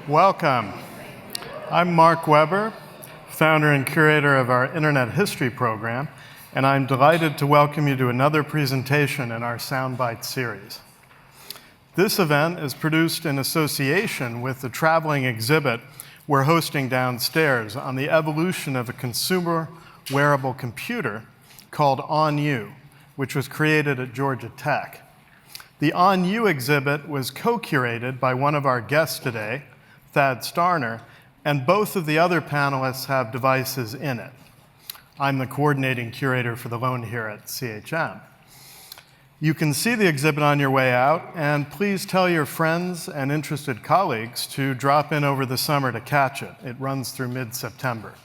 Welcome. I'm Mark Weber, founder and curator of our Internet History program, and I'm delighted to welcome you to another presentation in our Soundbite series. This event is produced in association with the traveling exhibit we're hosting downstairs on the evolution of a consumer wearable computer called On You, which was created at Georgia Tech. The On You exhibit was co-curated by one of our guests today, Thad Starner, and both of the other panelists have devices in it. I'm the coordinating curator for the loan here at CHM. You can see the exhibit on your way out, and please tell your friends and interested colleagues to drop in over the summer to catch it. It runs through mid-September.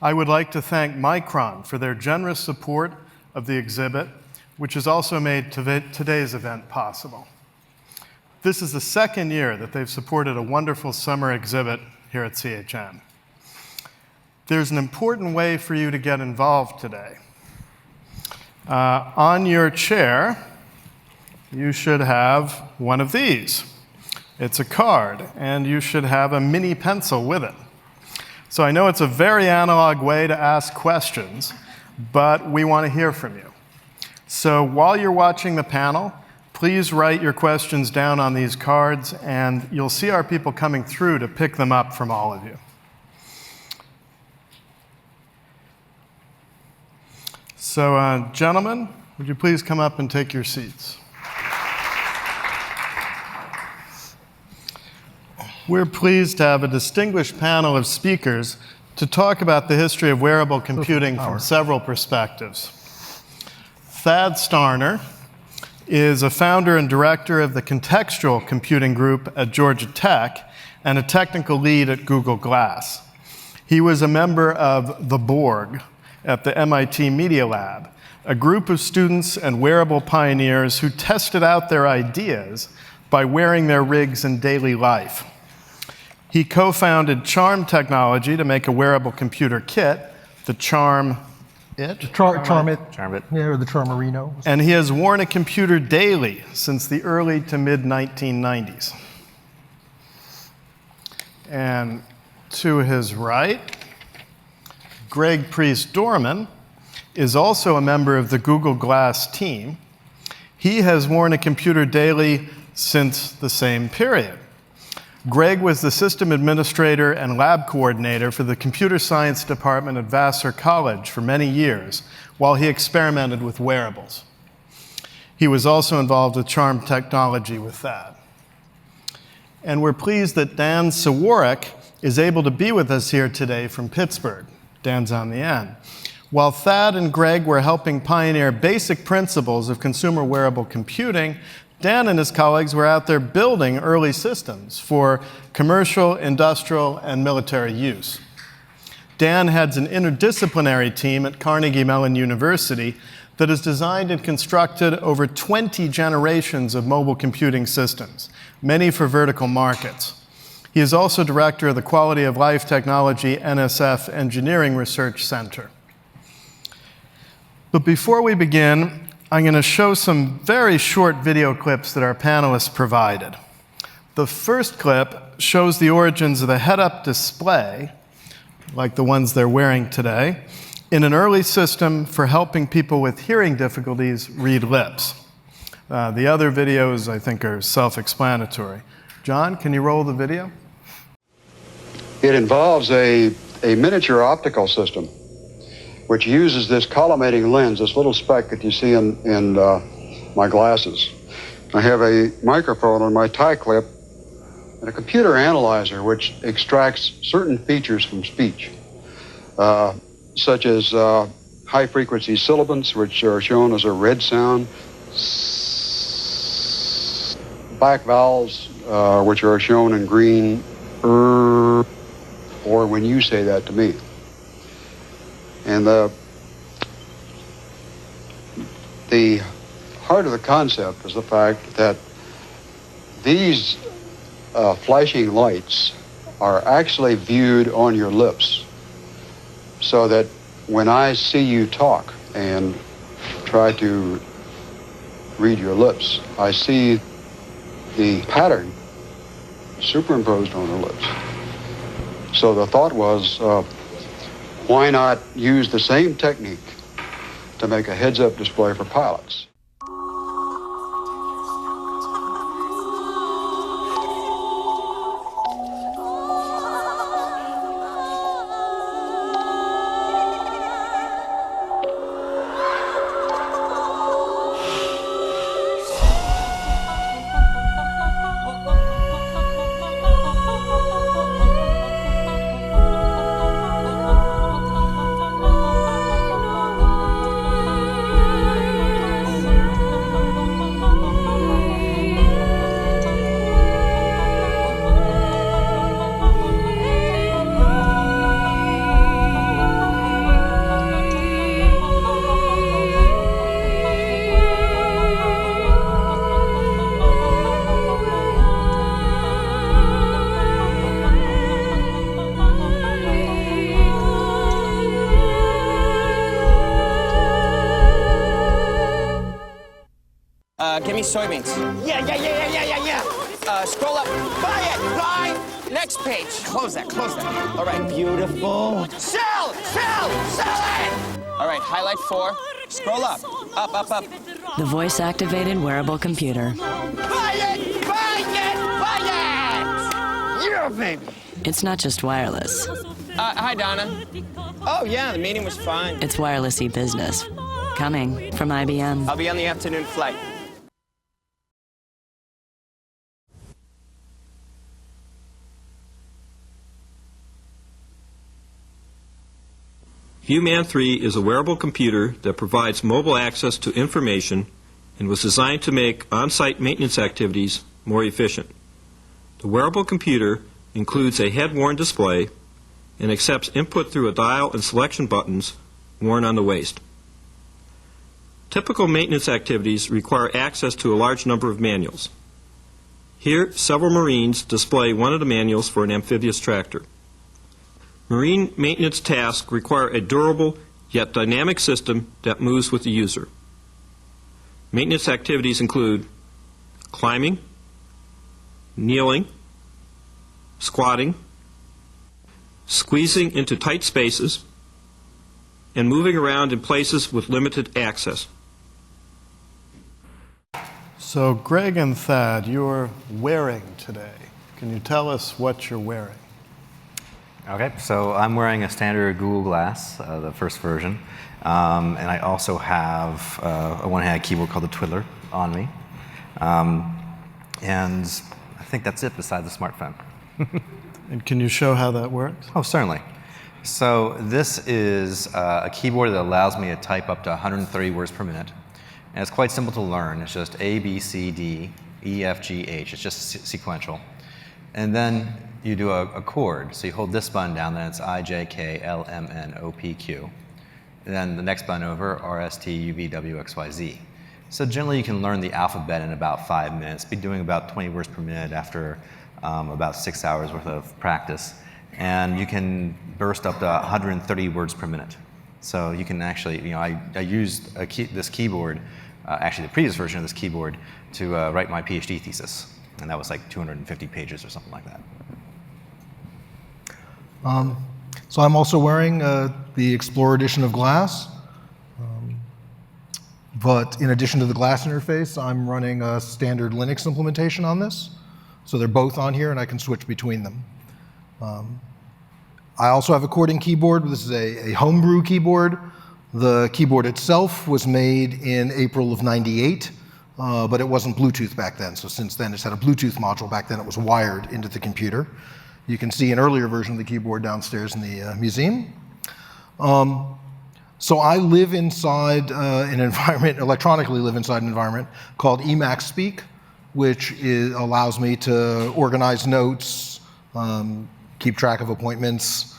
I would like to thank Micron for their generous support of the exhibit, which has also made today's event possible. This is the second year that they've supported a wonderful summer exhibit here at CHM. There's an important way for you to get involved today. On your chair, you should have one of these. It's a card, and you should have a mini pencil with it. So I know it's a very analog way to ask questions, but we want to hear from you. So while you're watching the panel, please write your questions down on these cards, and you'll see our people coming through to pick them up from all of you. So, gentlemen, would you please come up and take your seats? We're pleased to have a distinguished panel of speakers to talk about the history of wearable computing from several perspectives. Thad Starner is a founder and director of the Contextual Computing Group at Georgia Tech and a technical lead at Google Glass. He was a member of the Borg at the MIT Media Lab, a group of students and wearable pioneers who tested out their ideas by wearing their rigs in daily life. He co-founded Charm Technology to make a wearable computer kit, the Charm It? Charm It. Charm It. Yeah, or the Charmerino. And he has worn a computer daily since the early to mid-1990s. And to his right, Greg Priest-Dorman is also a member of the Google Glass team. He has worn a computer daily since the same period. Greg was the system administrator and lab coordinator for the computer science department at Vassar College for many years while he experimented with wearables. He was also involved with Charm Technology with that. And we're pleased that Dan Siewiorek is able to be with us here today from Pittsburgh. Dan's on the end. While Thad and Greg were helping pioneer basic principles of consumer wearable computing, Dan and his colleagues were out there building early systems for commercial, industrial, and military use. Dan heads an interdisciplinary team at Carnegie Mellon University that has designed and constructed over 20 generations of mobile computing systems, many for vertical markets. He is also director of the Quality of Life Technology NSF Engineering Research Center. But before we begin, I'm going to show some very short video clips that our panelists provided. The first clip shows the origins of the head-up display, like the ones they're wearing today, in an early system for helping people with hearing difficulties read lips. The other videos, I think, are self-explanatory. John, can you roll the video? It involves a miniature optical system which uses this collimating lens, this little speck that you see in my glasses. I have a microphone on my tie clip and a computer analyzer which extracts certain features from speech, such as high-frequency sibilants, which are shown as a red sound, back vowels, which are shown in green, or when you say that to me. And the heart of the concept is the fact that these flashing lights are actually viewed on your lips, so that when I see you talk and try to read your lips, I see the pattern superimposed on their lips. So the thought was, why not use the same technique to make a heads-up display for pilots? Give me soybeans. Yeah. Scroll up. Buy it. Buy. Next page. Close that. All right. Beautiful. Sell it. All right. Highlight 4. Scroll up. Up. The voice-activated wearable computer. Buy it. Yeah, baby. It's not just wireless. Hi, Donna. Oh, yeah, the meeting was fine. It's wireless e-business. Coming from IBM. I'll be on the afternoon flight. ViewMan 3 is a wearable computer that provides mobile access to information and was designed to make on-site maintenance activities more efficient. The wearable computer includes a head-worn display and accepts input through a dial and selection buttons worn on the waist. Typical maintenance activities require access to a large number of manuals. Here, several Marines display one of the manuals for an amphibious tractor. Marine maintenance tasks require a durable yet dynamic system that moves with the user. Maintenance activities include climbing, kneeling, squatting, squeezing into tight spaces, and moving around in places with limited access. So Greg and Thad, you're wearing today. Can you tell us what you're wearing? Okay, so I'm wearing a standard Google Glass, the first version, and I also have a one-handed keyboard called the Twiddler on me, and I think that's it besides the smartphone. And can you show how that works? Oh, certainly. So this is a keyboard that allows me to type up to 130 words per minute, and it's quite simple to learn. It's just A, B, C, D, E, F, G, H. It's just sequential. And then you do a chord. So you hold this button down, then it's I, J, K, L, M, N, O, P, Q. And then the next button over, R, S, T, U, V, W, X, Y, Z. So generally you can learn the alphabet in about 5 minutes, be doing about 20 words per minute after about 6 hours worth of practice. And you can burst up to 130 words per minute. So you can actually, I used this keyboard, actually the previous version of this keyboard, to write my PhD thesis. And that was like 250 pages or something like that. So I'm also wearing the Explorer edition of Glass. But in addition to the Glass interface, I'm running a standard Linux implementation on this. So they're both on here, and I can switch between them. I also have a chording keyboard. This is a homebrew keyboard. The keyboard itself was made in April of '98, but it wasn't Bluetooth back then. So since then, it's had a Bluetooth module. Back then, it was wired into the computer. You can see an earlier version of the keyboard downstairs in the museum. So I live inside an environment, electronically live inside an environment called Emacs Speak, which allows me to organize notes, keep track of appointments,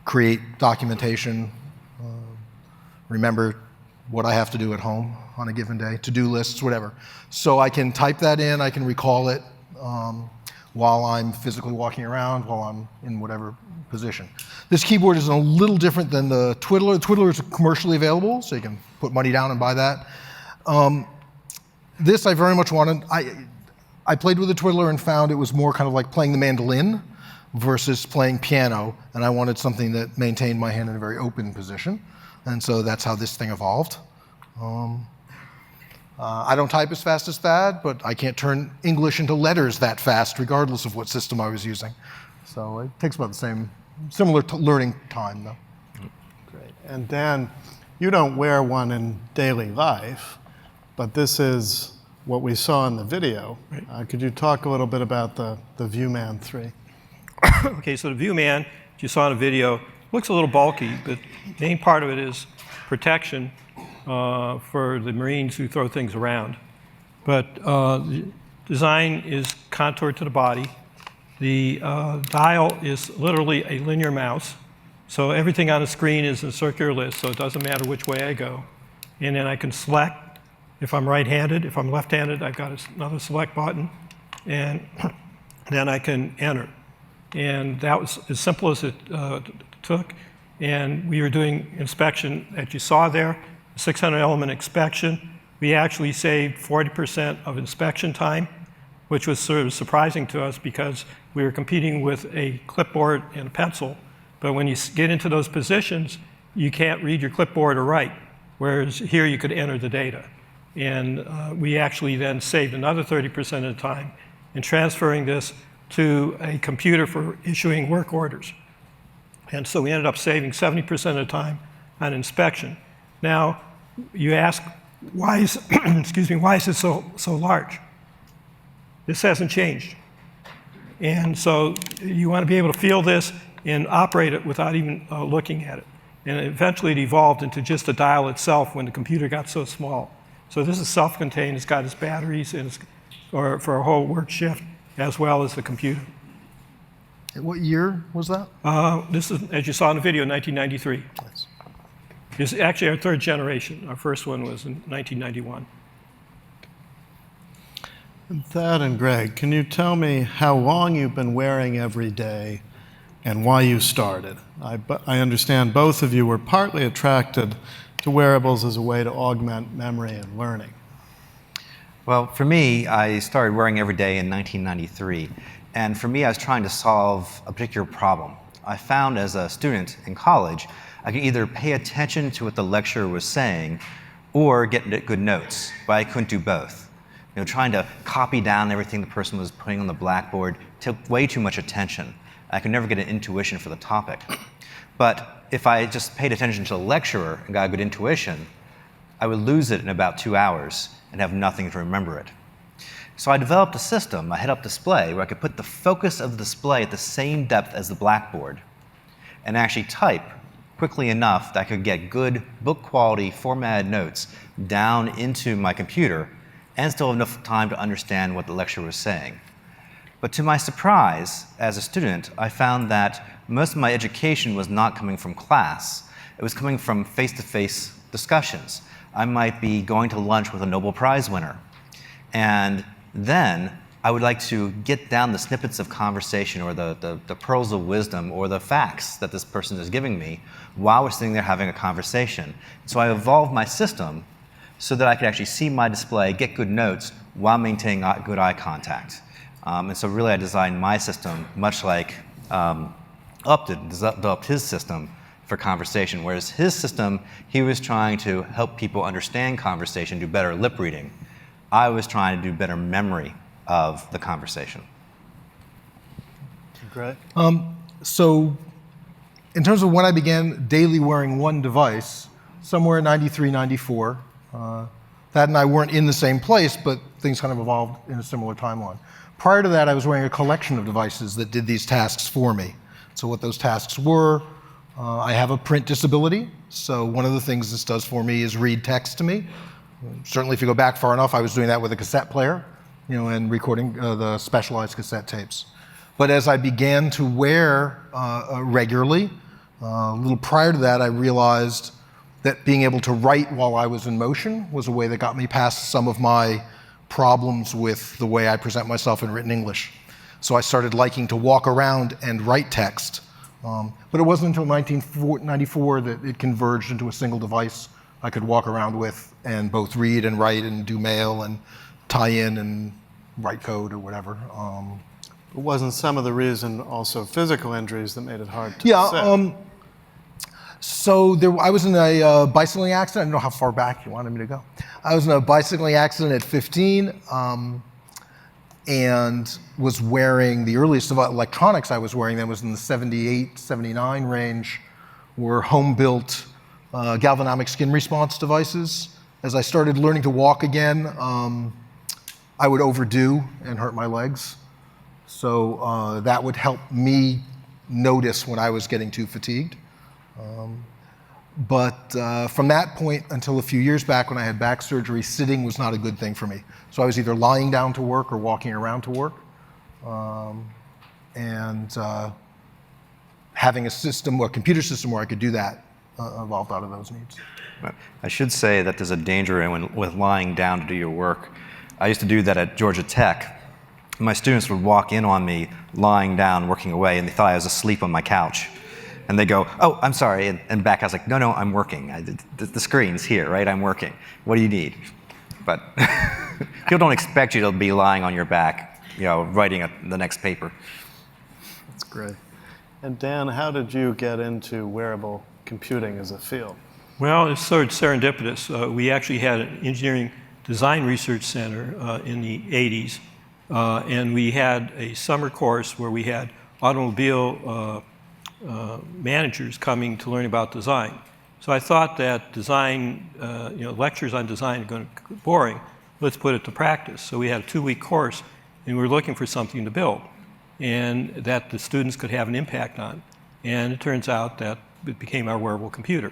create documentation, remember what I have to do at home on a given day, to-do lists, whatever. So I can type that in, I can recall it while I'm physically walking around, while I'm in whatever position. This keyboard is a little different than the Twiddler. The Twiddler is commercially available, so you can put money down and buy that. This I very much wanted. I I played with the twiddler and found it was more kind of like playing the mandolin versus playing piano, and I wanted something that maintained my hand in a very open position, and so that's how this thing evolved. I don't type as fast as Thad, but I can't turn English into letters that fast, regardless of what system I was using. So it takes about the same, similar learning time, though. Great. And Dan, you don't wear one in daily life, but this is what we saw in the video. Right. Could you talk a little bit about the ViewMan 3? Okay, so the ViewMan, as you saw in the video, looks a little bulky, but the main part of it is protection for the Marines who throw things around. But the design is contoured to the body. The dial is literally a linear mouse. So everything on the screen is a circular list, so it doesn't matter which way I go. And then I can select if I'm right-handed. If I'm left-handed, I've got another select button. And then I can enter. And that was as simple as it took. And we were doing inspection that you saw there, 600 element inspection. We actually saved 40% of inspection time, which was sort of surprising to us because we were competing with a clipboard and a pencil. But when you get into those positions, you can't read your clipboard or write, whereas here you could enter the data. And we actually then saved another 30% of the time in transferring this to a computer for issuing work orders. And so we ended up saving 70% of the time on inspection. Now, you ask, why is, excuse me, why is it so large? This hasn't changed. And so you want to be able to feel this and operate it without even looking at it. And eventually it evolved into just the dial itself when the computer got so small. So this is self-contained. It's got its batteries and for a whole work shift, as well as the computer. What year was that? This is, as you saw in the video, 1993. Nice. It's actually our third generation. Our first one was in 1991. Thad and Greg, can you tell me how long you've been wearing every day and why you started? I understand both of you were partly attracted to wearables as a way to augment memory and learning. Well, for me, I started wearing every day in 1993. And for me, I was trying to solve a particular problem. I found as a student in college, I could either pay attention to what the lecturer was saying or get good notes, but I couldn't do both. You know, trying to copy down everything the person was putting on the blackboard took way too much attention. I could never get an intuition for the topic. But if I just paid attention to the lecturer and got a good intuition, I would lose it in about 2 hours and have nothing to remember it. So I developed a system, a head-up display, where I could put the focus of the display at the same depth as the blackboard and actually type quickly enough that I could get good book-quality formatted notes down into my computer and still have enough time to understand what the lecturer was saying. But to my surprise, as a student, I found that most of my education was not coming from class. It was coming from face-to-face discussions. I might be going to lunch with a Nobel Prize winner. And then I would like to get down the snippets of conversation or the pearls of wisdom or the facts that this person is giving me while we're sitting there having a conversation. So I evolved my system so that I could actually see my display, get good notes while maintaining good eye contact. And so really I designed my system much like Upton developed his system for conversation, whereas his system, he was trying to help people understand conversation, do better lip reading. I was trying to do better memory of the conversation. Great. So in terms of when I began daily wearing one device, somewhere in 93, 94, Thad and I weren't in the same place, but things kind of evolved in a similar timeline. Prior to that, I was wearing a collection of devices that did these tasks for me. So what those tasks were, I have a print disability, so one of the things this does for me is read text to me. Certainly if you go back far enough, I was doing that with a cassette player, you know, and recording the specialized cassette tapes. But as I began to wear regularly, a little prior to that, I realized that being able to write while I was in motion was a way that got me past some of my problems with the way I present myself in written English. So I started liking to walk around and write text. But it wasn't until 1994 that it converged into a single device I could walk around with and both read and write and do mail and tie in and write code or whatever. Wasn't some of the reason also physical injuries that made it hard to Yeah. sit? So I was in a bicycling accident. I don't know how far back you wanted me to go. I was in a bicycling accident at 15 and was wearing the earliest of electronics I was wearing then was in the 78, 79 range, were home-built galvanomic skin response devices. As I started learning to walk again, I would overdo and hurt my legs. So that would help me notice when I was getting too fatigued. But from that point until a few years back when I had back surgery, sitting was not a good thing for me. So I was either lying down to work or walking around to work. Having a system, a computer system where I could do that evolved out of those needs. I should say that there's a danger with lying down to do your work. I used to do that at Georgia Tech. My students would walk in on me lying down, working away, and they thought I was asleep on my couch. And they go, "Oh, I'm sorry," and back I was like, "No, I'm working. The screen's here, right? I'm working. What do you need?" But people don't expect you to be lying on your back, writing the next paper. That's great. And Dan, how did you get into wearable computing as a field? Well, it's sort of serendipitous. We actually had an engineering design research center in the 80s, and we had a summer course where we had automobile managers coming to learn about design. So I thought that design, lectures on design are going to be boring. Let's put it to practice. So we had a 2-week course, and we were looking for something to build, and that the students could have an impact on. And it turns out that it became our wearable computer.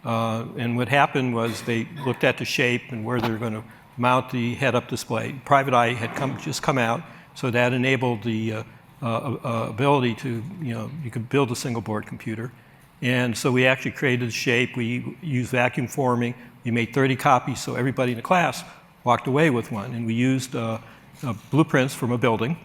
And what happened was they looked at the shape and where they were going to mount the head-up display. Private Eye had just come out, so that enabled the ability to, you could build a single board computer. And so we actually created the shape. We used vacuum forming. We made 30 copies, so everybody in the class walked away with one. And we used blueprints from a building.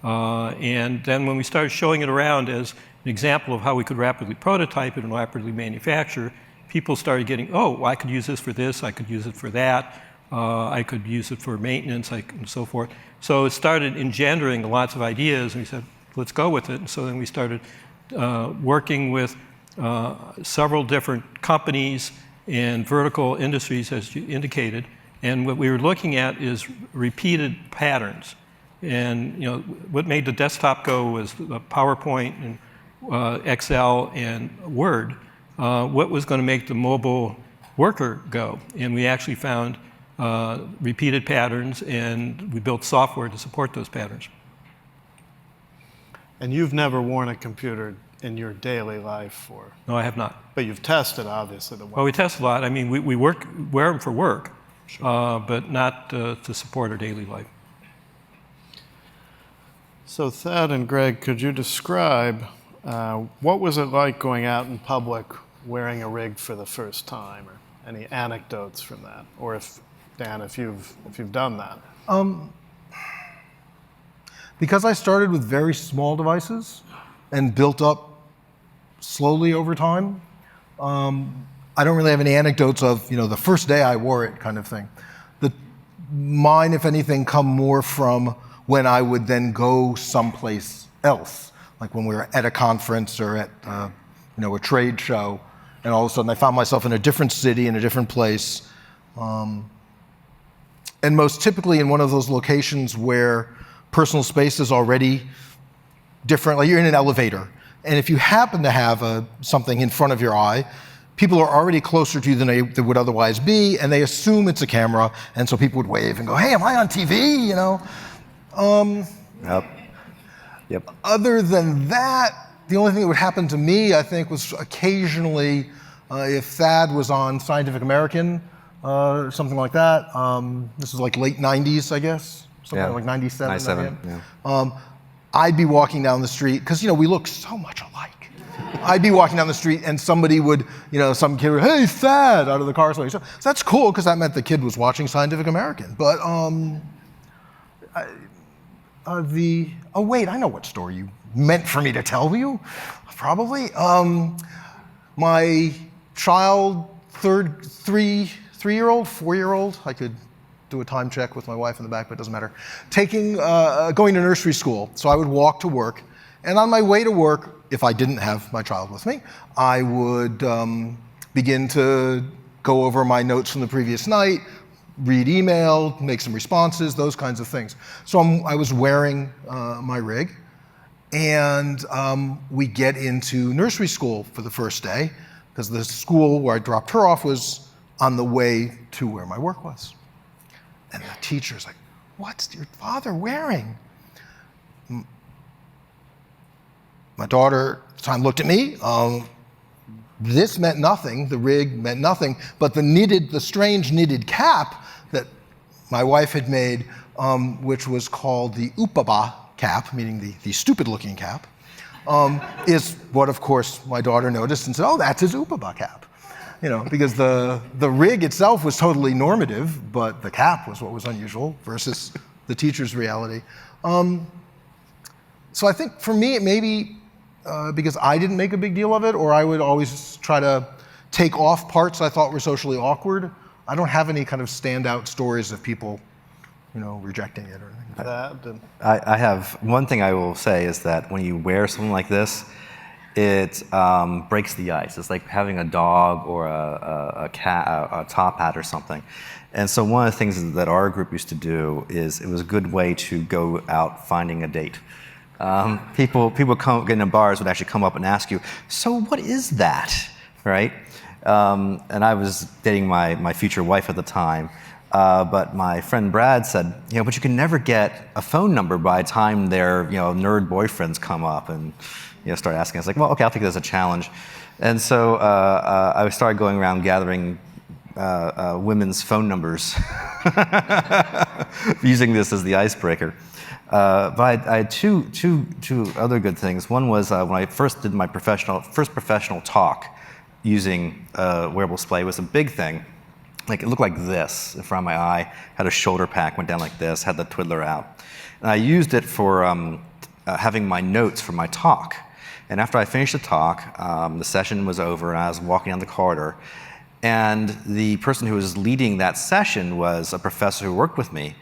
And then when we started showing it around as an example of how we could rapidly prototype it and rapidly manufacture, people started getting, oh, I could use this, I could use it for that, I could use it for maintenance, and so forth. So it started engendering lots of ideas, and we said, let's go with it. And so then we started working with several different companies and vertical industries, as you indicated. And what we were looking at is repeated patterns. And what made the desktop go was PowerPoint and Excel and Word. What was going to make the mobile worker go? And we actually found repeated patterns, and we built software to support those patterns. And you've never worn a computer in your daily life? No, I have not. But you've tested, obviously, the web. Well, we test a lot. I mean, we wear them for work, sure. But not to support our daily life. So Thad and Greg, could you describe what was it like going out in public wearing a rig for the first time, or any anecdotes from that? Or if, Dan, if you've done that. Because I started with very small devices and built up slowly over time, I don't really have any anecdotes of, the first day I wore it kind of thing. Mine, if anything, come more from when I would then go someplace else, like when we were at a conference or at a trade show, and all of a sudden I found myself in a different city, in a different place, and most typically in one of those locations where personal space is already different. Like you're in an elevator, and if you happen to have something in front of your eye, people are already closer to you than they would otherwise be, and they assume it's a camera, and so people would wave and go, "Hey, am I on TV?" Yep. Other than that, the only thing that would happen to me, I think, was occasionally if Thad was on Scientific American or something like that. This was like late 90s, I guess, something like 97. 97, yeah. I'd be walking down the street, because we look so much alike. I'd be walking down the street and somebody would, some kid would, "Hey, Thad," out of the car. So that's cool, because that meant the kid was watching Scientific American. But oh wait, I know what story you meant for me to tell you, probably. My child, 4-year-old, I could do a time check with my wife in the back, but it doesn't matter. Going to nursery school. So I would walk to work. And on my way to work, if I didn't have my child with me, I would begin to go over my notes from the previous night, read email, make some responses, those kinds of things. So I was wearing my rig, and we get into nursery school for the first day, because the school where I dropped her off was on the way to where my work was. And the teacher's like, "What's your father wearing?" My daughter at the time looked at me. This meant nothing, the rig meant nothing, but the strange knitted cap that my wife had made, which was called the upaba cap, meaning the stupid-looking cap, is what, of course, my daughter noticed and said, "Oh, that's his upaba cap." You know, because the rig itself was totally normative, but the cap was what was unusual versus the teacher's reality. So I think for me, it may be because I didn't make a big deal of it, or I would always try to take off parts I thought were socially awkward. I don't have any kind of standout stories of people, you know, rejecting it or anything like that. I have one thing I will say is that when you wear something like this, it breaks the ice. It's like having a dog or a cat, a top hat or something. And so one of the things that our group used to do is it was a good way to go out finding a date. People get in bars would actually come up and ask you, "So what is that?" Right? And I was dating my future wife at the time. But my friend Brad said, "You know, but you can never get a phone number by the time their, you know, nerd boyfriends come up and, you know, start asking." I was like, "Well, okay, I'll take it as a challenge." And so I started going around gathering women's phone numbers, using this as the icebreaker. But I had two other good things. One was when I first did my first professional talk using wearable display. It was a big thing. Like, it looked like this in front of my eye, had a shoulder pack, went down like this, had the twiddler out. And I used it for having my notes for my talk. And after I finished the talk, the session was over and I was walking down the corridor. And the person who was leading that session was a professor who worked with me.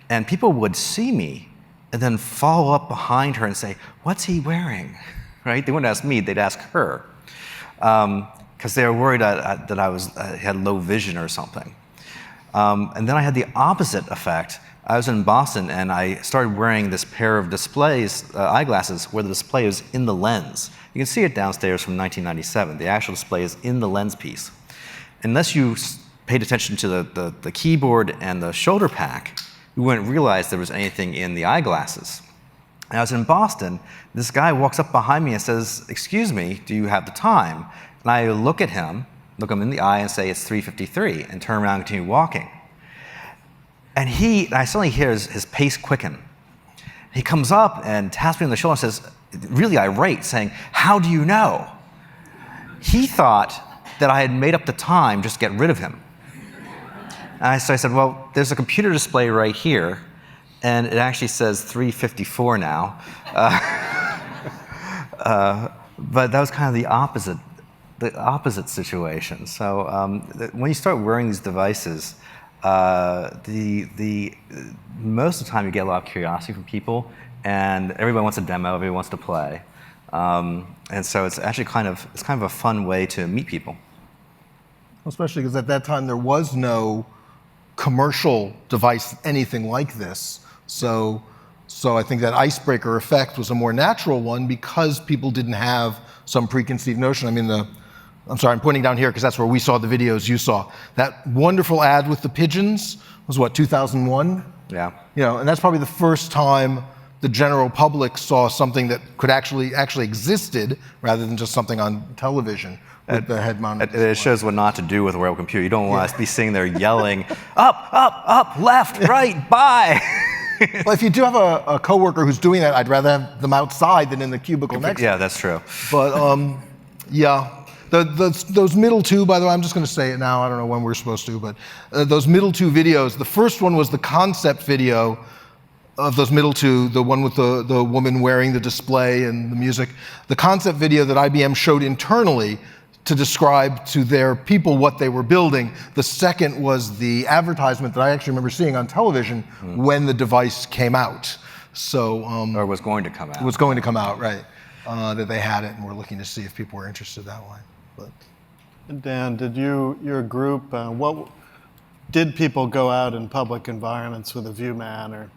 And people would see me and then follow up behind her and say, "What's he wearing?" Right? They wouldn't ask me, they'd ask her. Because they were worried that I had low vision or something. And then I had the opposite effect. I was in Boston and I started wearing this pair of eyeglasses where the display is in the lens. You can see it downstairs from 1997. The actual display is in the lens piece. Unless you paid attention to the keyboard and the shoulder pack, you wouldn't realize there was anything in the eyeglasses. And I was in Boston. This guy walks up behind me and says, "Excuse me, do you have the time?" And I look at him, look him in the eye and say, "It's 3:53, and turn around and continue walking. And I suddenly hear his pace quicken. He comes up and taps me on the shoulder and says, really irate, saying, "How do you know?" He thought that I had made up the time just to get rid of him. And so I said, "Well, there's a computer display right here, and it actually says 3:54 now." But that was kind of the opposite situation. So when you start wearing these devices, most of the time you get a lot of curiosity from people, and everybody wants a demo, everybody wants to play, and so it's actually kind of a fun way to meet people. Especially because at that time there was no commercial device anything like this, so I think that icebreaker effect was a more natural one because people didn't have some preconceived notion. I mean, I'm sorry, I'm pointing down here because that's where we saw the videos you saw. That wonderful ad with the pigeons was what, 2001? Yeah. You know, and that's probably the first time the general public saw something that could actually existed rather than just something on television with the head-mounted display. It shows what not to do with a wearable computer. You don't want to be sitting there yelling, up, left, right, bye. Well, if you do have a coworker who's doing that, I'd rather have them outside than in the cubicle next to Yeah, them. that's true. But yeah, those middle two, by the way, I'm just going to say it now. I don't know when we're supposed to, but those middle two videos, the first one was the concept video of those middle two, the one with the woman wearing the display and the music. The concept video that IBM showed internally to describe to their people what they were building. The second was the advertisement that I actually remember seeing on television when the device came out. So, or was going to come out. Was going to come out, right. That they had it and were looking to see if people were interested that way. But. Dan, did your group, did people go out in public environments with a Viewman, or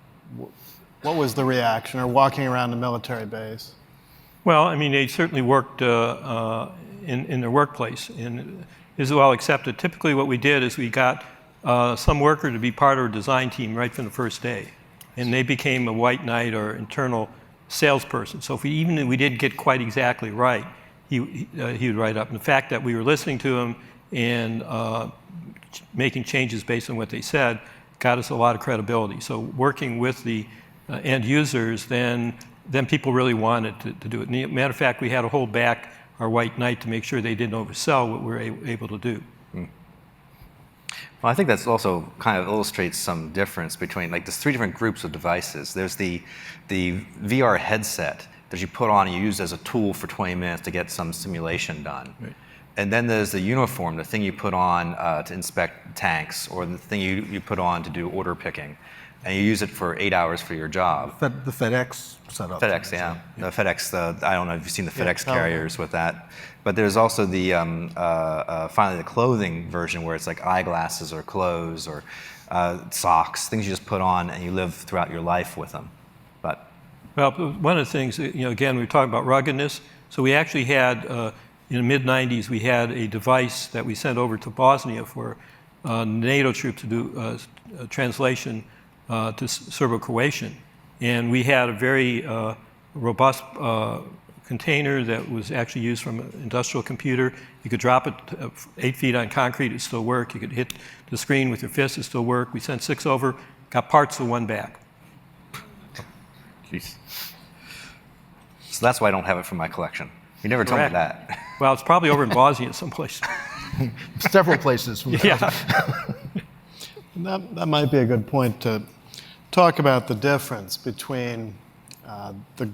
what was the reaction, or walking around a military base? Well, I mean, they certainly worked in their workplace, and this is well accepted. Typically what we did is we got some worker to be part of our design team right from the first day, and they became a white knight or internal salesperson. So if we didn't get quite exactly right, he would write up. And the fact that we were listening to him and making changes based on what they said got us a lot of credibility. So working with the end users, then people really wanted to do it. Matter of fact, we had to hold back our white knight to make sure they didn't oversell what we were able to do. Well, I think that's also kind of illustrates some difference between, like, there's 3 different groups of devices. There's the VR headset that you put on and you use as a tool for 20 minutes to get some simulation done. Right. And then there's the uniform, the thing you put on to inspect tanks, or the thing you put on to do order picking. And you use it for 8 hours for your job. The FedEx setup. FedEx, yeah. The FedEx, I don't know if you've seen the FedEx carriers with that. But there's also the, finally, the clothing version where it's like eyeglasses or clothes or socks, things you just put on and you live throughout your life with them. Well, one of the things, again, we were talking about ruggedness. So we actually had, in the mid-90s, we had a device that we sent over to Bosnia for NATO troops to do translation to Serbo-Croatian. And we had a very robust container that was actually used from an industrial computer. You could drop it 8 feet on concrete, it still worked. You could hit the screen with your fist, it still worked. We sent 6 over, got parts of 1 back. Jeez. So that's why I don't have it from my collection. You never told me that. Well, it's probably over in Bosnia someplace. Several places. Yeah. That might be a good point to talk about the difference between the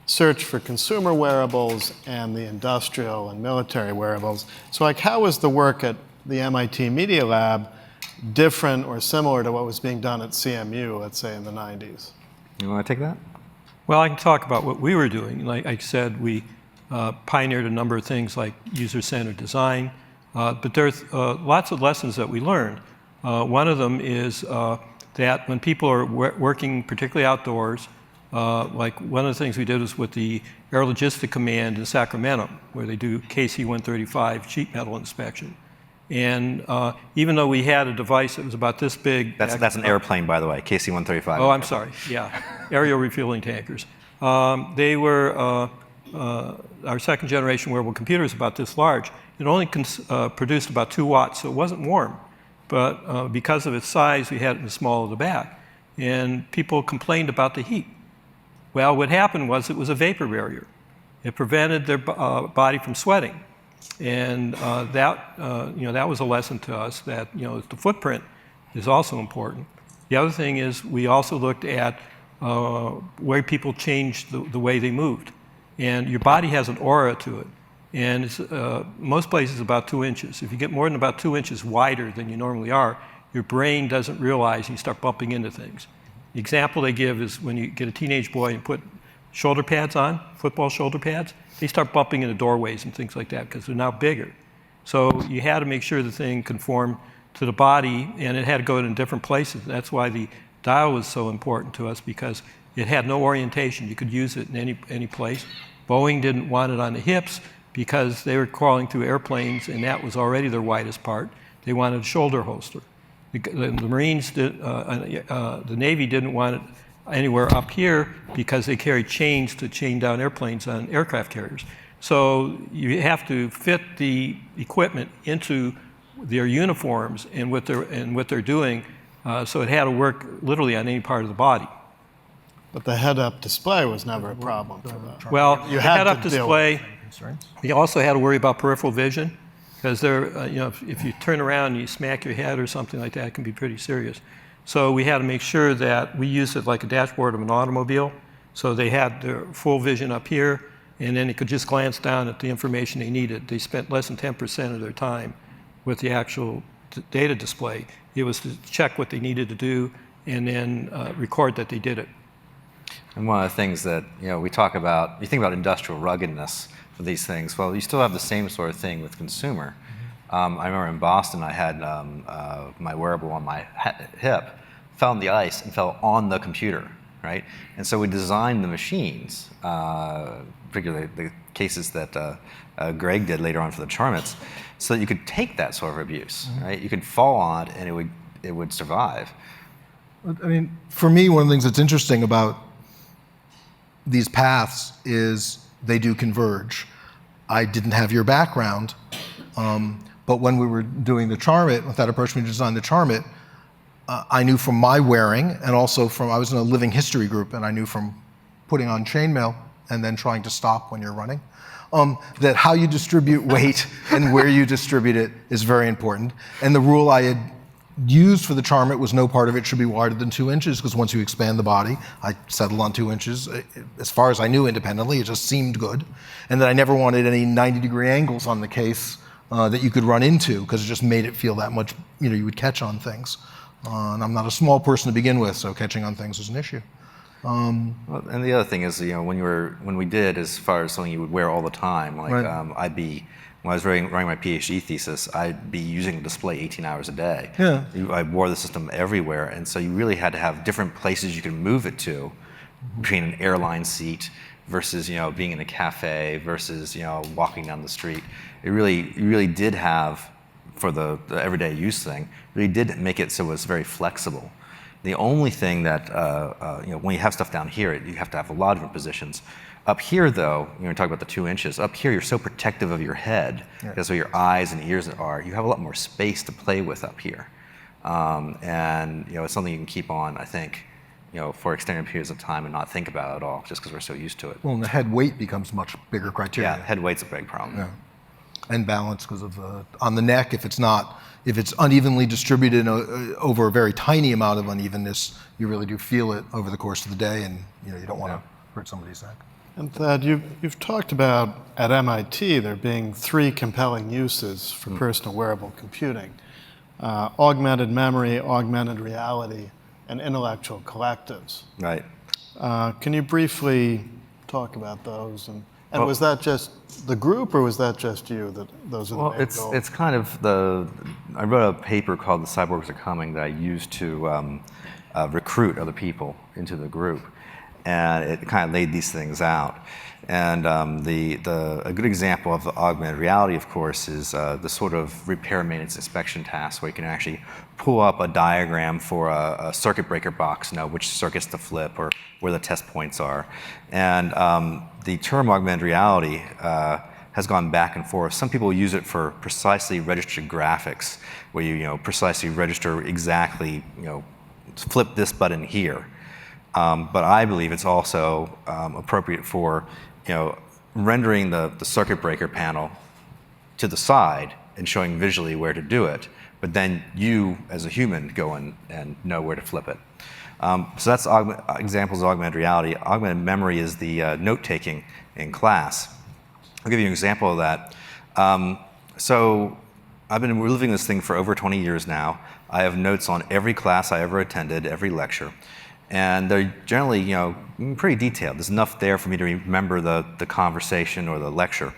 search for consumer wearables and the industrial and military wearables. So, like, how was the work at the MIT Media Lab different or similar to what was being done at CMU, let's say, in the 90s? You want to take that? Well, I can talk about what we were doing. Like I said, we pioneered a number of things like user-centered design, but there's lots of lessons that we learned. One of them is that when people are working, particularly outdoors, like one of the things we did was with the Air Logistic Command in Sacramento, where they do KC-135 sheet metal inspection. And even though we had a device that was about this big... That's an airplane, by the way, KC-135. Oh, I'm sorry, yeah. Aerial refueling tankers. They were, our second generation wearable computer is about this large. It only produced about 2 watts, so it wasn't warm. But because of its size, we had it in the small of the back. And people complained about the heat. Well, what happened was it was a vapor barrier. It prevented their body from sweating. And that was a lesson to us that, the footprint is also important. The other thing is we also looked at where people changed the way they moved. And your body has an aura to it. And it's, most places about 2 inches. If you get more than about 2 inches wider than you normally are, your brain doesn't realize and you start bumping into things. The example they give is when you get a teenage boy and put shoulder pads on, football shoulder pads, they start bumping into doorways and things like that because they're now bigger. So you had to make sure the thing conformed to the body, and it had to go in different places. That's why the dial was so important to us, because it had no orientation. You could use it in any place. Boeing didn't want it on the hips because they were crawling through airplanes, and that was already their widest part. They wanted a shoulder holster. The Marines, the Navy didn't want it anywhere up here because they carry chains to chain down airplanes on aircraft carriers. So you have to fit the equipment into their uniforms and what they're doing, so it had to work literally on any part of the body. But the head-up display was never a problem for that. Well, the head-up display, you also had to worry about peripheral vision, because if you turn around and you smack your head or something like that, it can be pretty serious. So we had to make sure that we used it like a dashboard of an automobile. So they had their full vision up here, and then he could just glance down at the information he needed. They spent less than 10% of their time with the actual data display. It was to check what they needed to do and then record that they did it. And one of the things that we talk about, you think about industrial ruggedness for these things. Well, you still have the same sort of thing with consumer. I remember in Boston, I had my wearable on my hip, fell on the ice and fell on the computer, right? And so we designed the machines, particularly the cases that Greg did later on for the Charmits, so that you could take that sort of abuse, right? You could fall on it and it would survive. I mean, for me, one of the things that's interesting about these paths is they do converge. I didn't have your background, but when we were doing the Charmit, with that approach we designed the Charmit, I knew from my wearing, and also from, I was in a living history group, and I knew from putting on chainmail and then trying to stop when you're running, that how you distribute weight and where you distribute it is very important. And the rule I had used for the Charmit was no part of it should be wider than 2 inches, because once you expand the body, I settled on 2 inches. As far as I knew independently, it just seemed good. And that I never wanted any 90-degree angles on the case that you could run into, because it just made it feel that much, you would catch on things. And I'm not a small person to begin with, so catching on things was an issue. Well, and the other thing is, when we did, as far as something you would wear all the time, like right. When I was writing my PhD thesis, I'd be using the display 18 hours a day. Yeah. I wore the system everywhere, and so you really had to have different places you could move it to, between an airline seat versus being in a cafe versus walking down the street. You really did have, for the everyday use thing, really did make it so it was very flexible. The only thing that when you have stuff down here, you have to have a lot of different positions. Up here, though, we talk about the 2 inches. Up here, you're so protective of your head, because where your eyes and ears are. You have a lot more space to play with up here, and it's something you can keep on, I think, for extended periods of time and not think about it at all, just because we're so used to it. Well, and the head weight becomes much bigger criteria. Yeah, head weight's a big problem. Yeah. And balance, because of on the neck, if it's unevenly distributed over a very tiny amount of unevenness, you really do feel it over the course of the day, and you don't want to hurt somebody's neck. And Thad, you've talked about at MIT there being 3 compelling uses for personal wearable computing: augmented memory, augmented reality, and intellectual collectives. Right. Can you briefly talk about those? And was that just the group, or was that just you? Those are the main goals? It's kind of I wrote a paper called "The Cyborgs Are Coming" that I used to recruit other people into the group, and it kind of laid these things out. And a good example of the augmented reality, of course, is the sort of repair, maintenance, inspection task where you can actually pull up a diagram for a circuit breaker box, know which circuits to flip or where the test points are. And the term augmented reality has gone back and forth. Some people use it for precisely registered graphics, where you precisely register exactly, flip this button here. But I believe it's also appropriate for rendering the circuit breaker panel to the side and showing visually where to do it, but then you as a human go in and know where to flip it. So that's examples of augmented reality. Augmented memory is the note-taking in class. I'll give you an example of that. So I've been living this thing for over 20 years now. I have notes on every class I ever attended, every lecture. And they're generally, pretty detailed. There's enough there for me to remember the conversation or the lecture.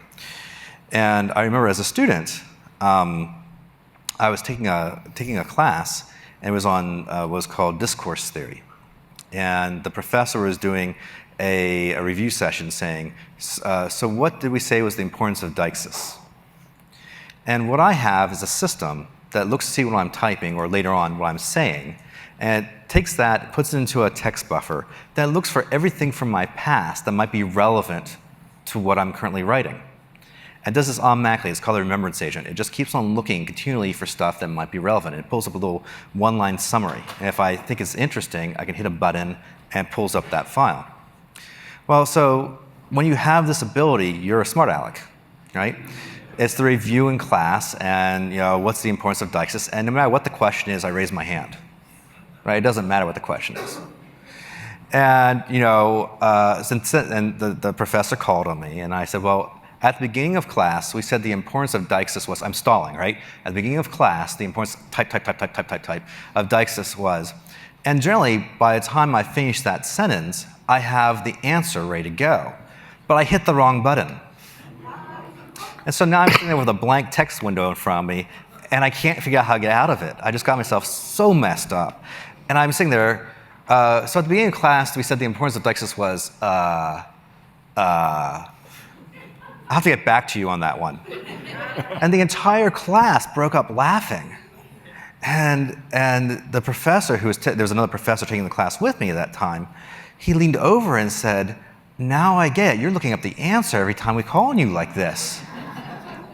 And I remember as a student, I was taking a class, and it was on what was called discourse theory. And the professor was doing a review session saying, so what did we say was the importance of deixis? And what I have is a system that looks to see what I'm typing, or later on what I'm saying, and it takes that, puts it into a text buffer that looks for everything from my past that might be relevant to what I'm currently writing. And does this automatically. It's called a remembrance agent. It just keeps on looking continually for stuff that might be relevant. It pulls up a little one-line summary. And if I think it's interesting, I can hit a button and it pulls up that file. Well, so when you have this ability, you're a smart aleck, right? It's the review in class, and what's the importance of deixis? And no matter what the question is, I raise my hand. Right? It doesn't matter what the question is. And, and the professor called on me, and I said, well, at the beginning of class, we said the importance of deixis was, I'm stalling, right? At the beginning of class, the importance type of deixis was, and generally, by the time I finish that sentence, I have the answer ready to go. But I hit the wrong button. And so now I'm sitting there with a blank text window in front of me, and I can't figure out how to get out of it. I just got myself so messed up. And I'm sitting there, so at the beginning of class, we said the importance of deixis was, I'll have to get back to you on that one. And the entire class broke up laughing. And the professor, there was another professor taking the class with me at that time, he leaned over and said, now I get it. You're looking up the answer every time we call on you like this.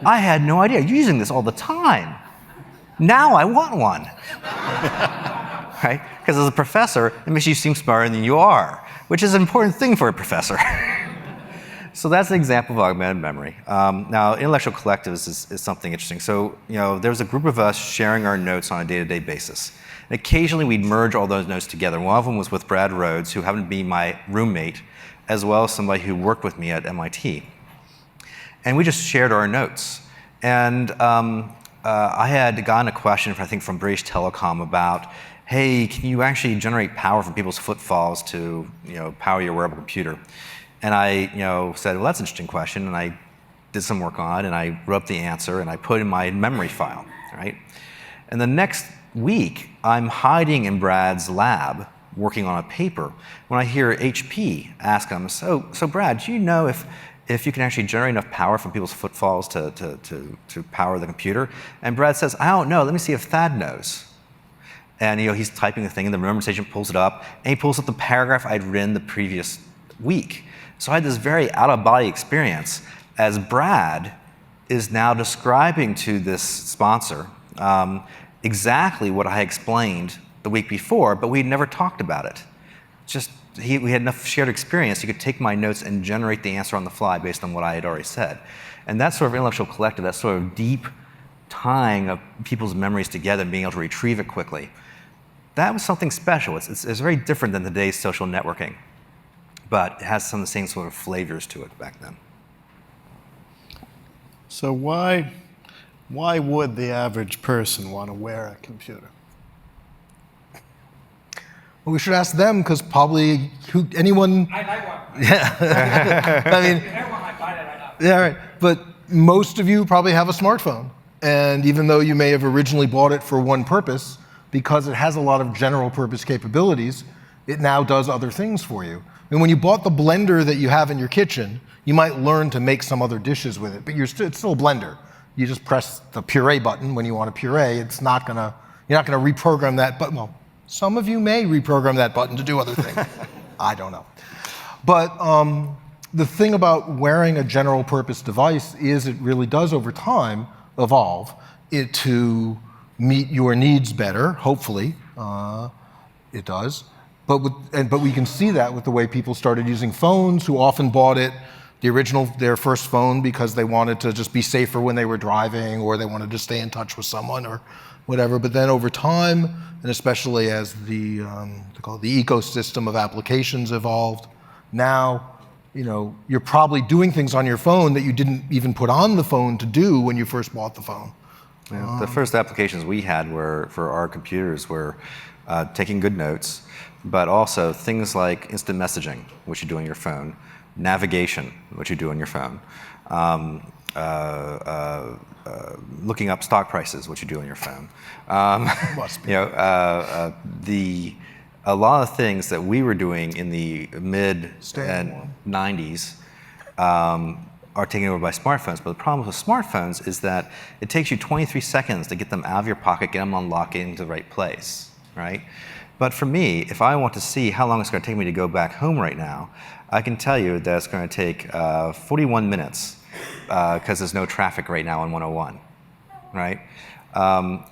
I had no idea. You're using this all the time. Now I want one. Right? Because as a professor, it makes you seem smarter than you are, which is an important thing for a professor. So that's an example of augmented memory. Now, intellectual collectives is something interesting. So, there was a group of us sharing our notes on a day-to-day basis. And occasionally, we'd merge all those notes together. One of them was with Brad Rhodes, who happened to be my roommate, as well as somebody who worked with me at MIT. And we just shared our notes. And I had gotten a question, I think, from British Telecom about, hey, can you actually generate power from people's footfalls to power your wearable computer? And I said, well, that's an interesting question. And I did some work on it, and I wrote up the answer, and I put it in my memory file, right? And the next week, I'm hiding in Brad's lab, working on a paper, when I hear HP ask him, so Brad, do you know if you can actually generate enough power from people's footfalls to power the computer? And Brad says, I don't know. Let me see if Thad knows. And he's typing the thing, and the memory station pulls it up, and he pulls up the paragraph I'd written the previous week. So I had this very out-of-body experience as Brad is now describing to this sponsor exactly what I explained the week before, but we'd never talked about it. We had enough shared experience, you could take my notes and generate the answer on the fly based on what I had already said. And that sort of intellectual collective, that sort of deep tying of people's memories together and being able to retrieve it quickly, that was something special. It's very different than today's social networking, but it has some of the same sort of flavors to it back then. So why would the average person want to wear a computer? Well, we should ask them, because probably anyone. I want one. Yeah. I mean. If everyone might buy that right now. Yeah, right. But most of you probably have a smartphone, and even though you may have originally bought it for one purpose, because it has a lot of general purpose capabilities, it now does other things for you. I mean, when you bought the blender that you have in your kitchen, you might learn to make some other dishes with it, but it's still a blender. You just press the puree button when you want a puree. You're not gonna reprogram that button. Well, some of you may reprogram that button to do other things. I don't know. But the thing about wearing a general purpose device is it really does over time evolve it to meet your needs better, hopefully. It does. But we can see that with the way people started using phones, who often bought their first phone because they wanted to just be safer when they were driving, or they wanted to stay in touch with someone or whatever. But then over time, and especially as the ecosystem of applications evolved, now you're probably doing things on your phone that you didn't even put on the phone to do when you first bought the phone. Yeah, the first applications we had for our computers were taking good notes, but also things like instant messaging, which you do on your phone, navigation, which you do on your phone, looking up stock prices, which you do on your phone. Must be. A lot of things that we were doing in the mid and 90s are taken over by smartphones. But the problem with smartphones is that it takes you 23 seconds to get them out of your pocket, get them unlocked, get into the right place, right? But for me, if I want to see how long it's going to take me to go back home right now, I can tell you that it's going to take 41 minutes because there's no traffic right now on 101, right?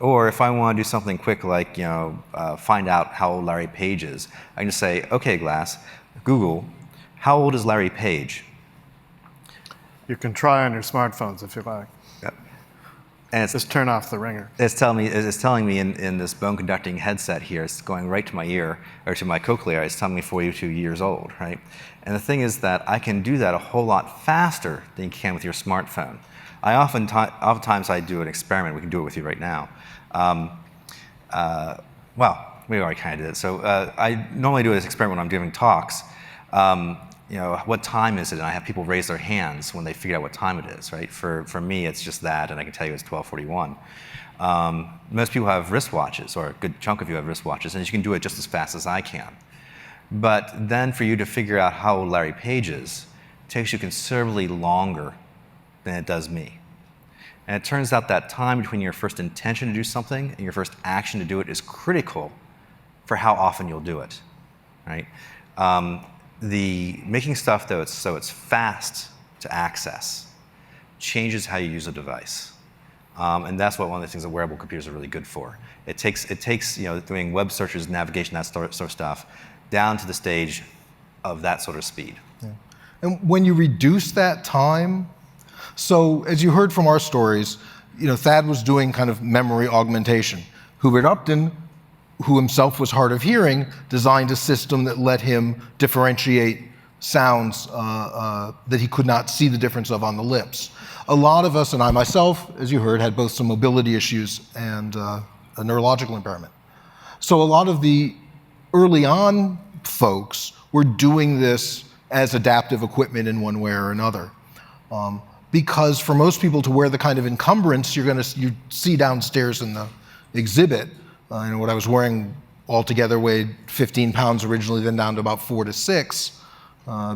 Or if I want to do something quick like find out how old Larry Page is, I can just say, okay, Google, how old is Larry Page? You can try on your smartphones if you like. Yep. And just turn off the ringer. It's telling me in this bone conducting headset here, it's going right to my ear, or to my cochlear, it's telling me 42 years old, right? And the thing is that I can do that a whole lot faster than you can with your smartphone. Oftentimes I do an experiment, we can do it with you right now. Well, we already kind of did it. So I normally do this experiment when I'm giving talks. You know, what time is it? And I have people raise their hands when they figure out what time it is, right? For me, it's just that, and I can tell you it's 12:41. Most people have wristwatches, or a good chunk of you have wristwatches, and you can do it just as fast as I can. But then for you to figure out how old Larry Page is, it takes you considerably longer than it does me. And it turns out that time between your first intention to do something and your first action to do it is critical for how often you'll do it, right? The making stuff though so it's fast to access changes how you use a device, and that's what one of the things that wearable computers are really good for. It takes you know, doing web searches, navigation, that sort of stuff, down to the stage of that sort of speed. Yeah. And when you reduce that time, so as you heard from our stories, you know, Thad was doing kind of memory augmentation. Hubert Upton, who himself was hard of hearing, designed a system that let him differentiate sounds that he could not see the difference of on the lips. A lot of us, and I myself, as you heard, had both some mobility issues and a neurological impairment. So a lot of the early on folks were doing this as adaptive equipment in one way or another. Because for most people to wear the kind of encumbrance you see downstairs in the exhibit, you know, what I was wearing altogether weighed 15 pounds originally, then down to about 4 to 6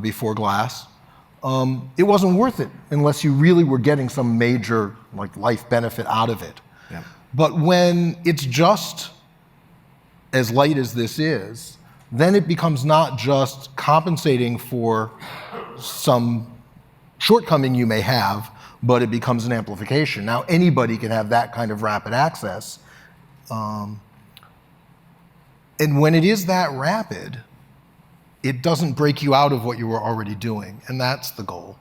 before glass. It wasn't worth it unless you really were getting some major like life benefit out of it. Yeah. But when it's just as light as this is, then it becomes not just compensating for some shortcoming you may have, but it becomes an amplification. Now anybody can have that kind of rapid access. And when it is that rapid, it doesn't break you out of what you were already doing. And that's the goal,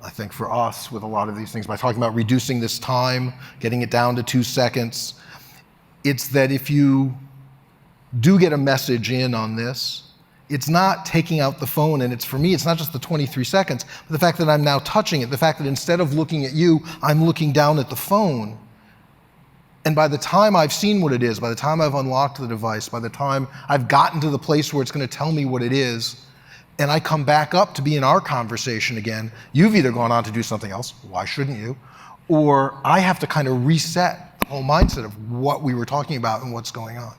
I think, for us with a lot of these things. By talking about reducing this time, getting it down to 2 seconds, it's that if you do get a message in on this, it's not taking out the phone, and for me, it's not just the 23 seconds, but the fact that I'm now touching it, the fact that instead of looking at you, I'm looking down at the phone. And by the time I've seen what it is, by the time I've unlocked the device, by the time I've gotten to the place where it's going to tell me what it is, and I come back up to be in our conversation again, you've either gone on to do something else, why shouldn't you? Or I have to kind of reset the whole mindset of what we were talking about and what's going on.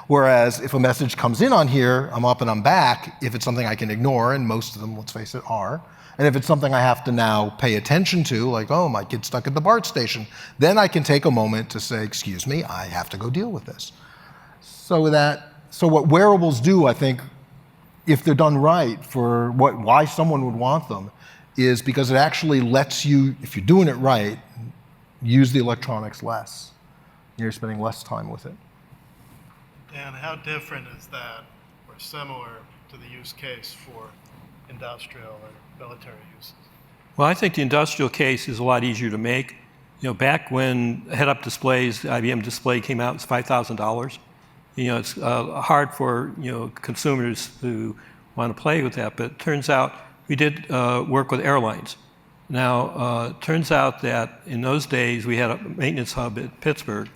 Whereas if a message comes in on here, I'm up and I'm back, if it's something I can ignore, and most of them, let's face it, are, and if it's something I have to now pay attention to, like, oh, my kid's stuck at the BART station, then I can take a moment to say, excuse me, I have to go deal with this. So what wearables do, I think, if they're done right, for why someone would want them, is because it actually lets you, if you're doing it right, use the electronics less. You're spending less time with it. Dan, how different is that, or similar to the use case for industrial or military uses? Well, I think the industrial case is a lot easier to make. You know, back when head-up displays, the IBM display came out, it was $5,000. You know, it's hard for, you know, consumers who want to play with that, but it turns out we did work with airlines. Now, it turns out that in those days we had a maintenance hub at Pittsburgh,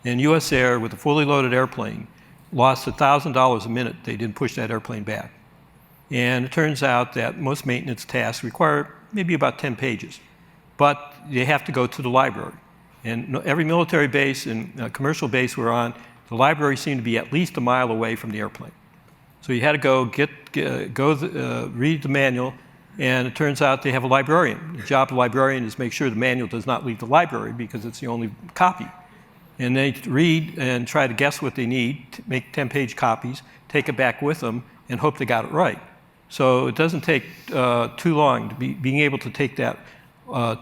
and US Air, with a fully loaded airplane, lost $1,000 a minute. They didn't push that airplane back. And it turns out that most maintenance tasks require maybe about 10 pages, but they have to go to the library. And every military base and commercial base we're on, the library seemed to be at least a mile away from the airplane. So you had to go read the manual, and it turns out they have a librarian. The job of the librarian is make sure the manual does not leave the library because it's the only copy. And they read and try to guess what they need, to make 10-page copies, take it back with them, and hope they got it right. So it doesn't take too long to being able to take that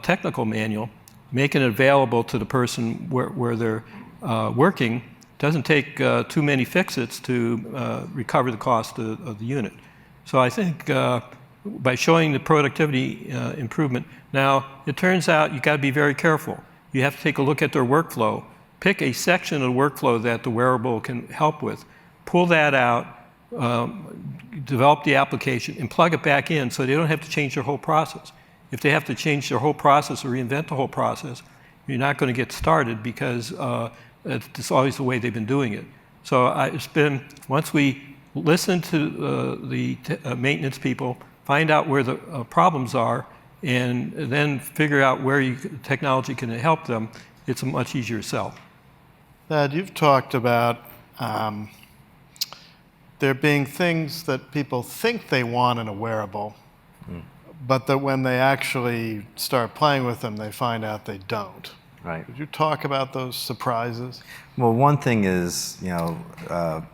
technical manual, making it available to the person where they're working. Doesn't take too many fix-its to recover the cost of the unit. So I think by showing the productivity improvement, now it turns out you've got to be very careful. You have to take a look at their workflow. Pick a section of the workflow that the wearable can help with. Pull that out, develop the application, and plug it back in so they don't have to change their whole process. If they have to change their whole process or reinvent the whole process, you're not going to get started because it's always the way they've been doing it. So it's been, once we listen to the maintenance people, find out where the problems are, and then figure out where technology can help them, it's a much easier sell. Thad, you've talked about there being things that people think they want in a wearable, but that when they actually start playing with them, they find out they don't. Right. Could you talk about those surprises? Well, one thing is,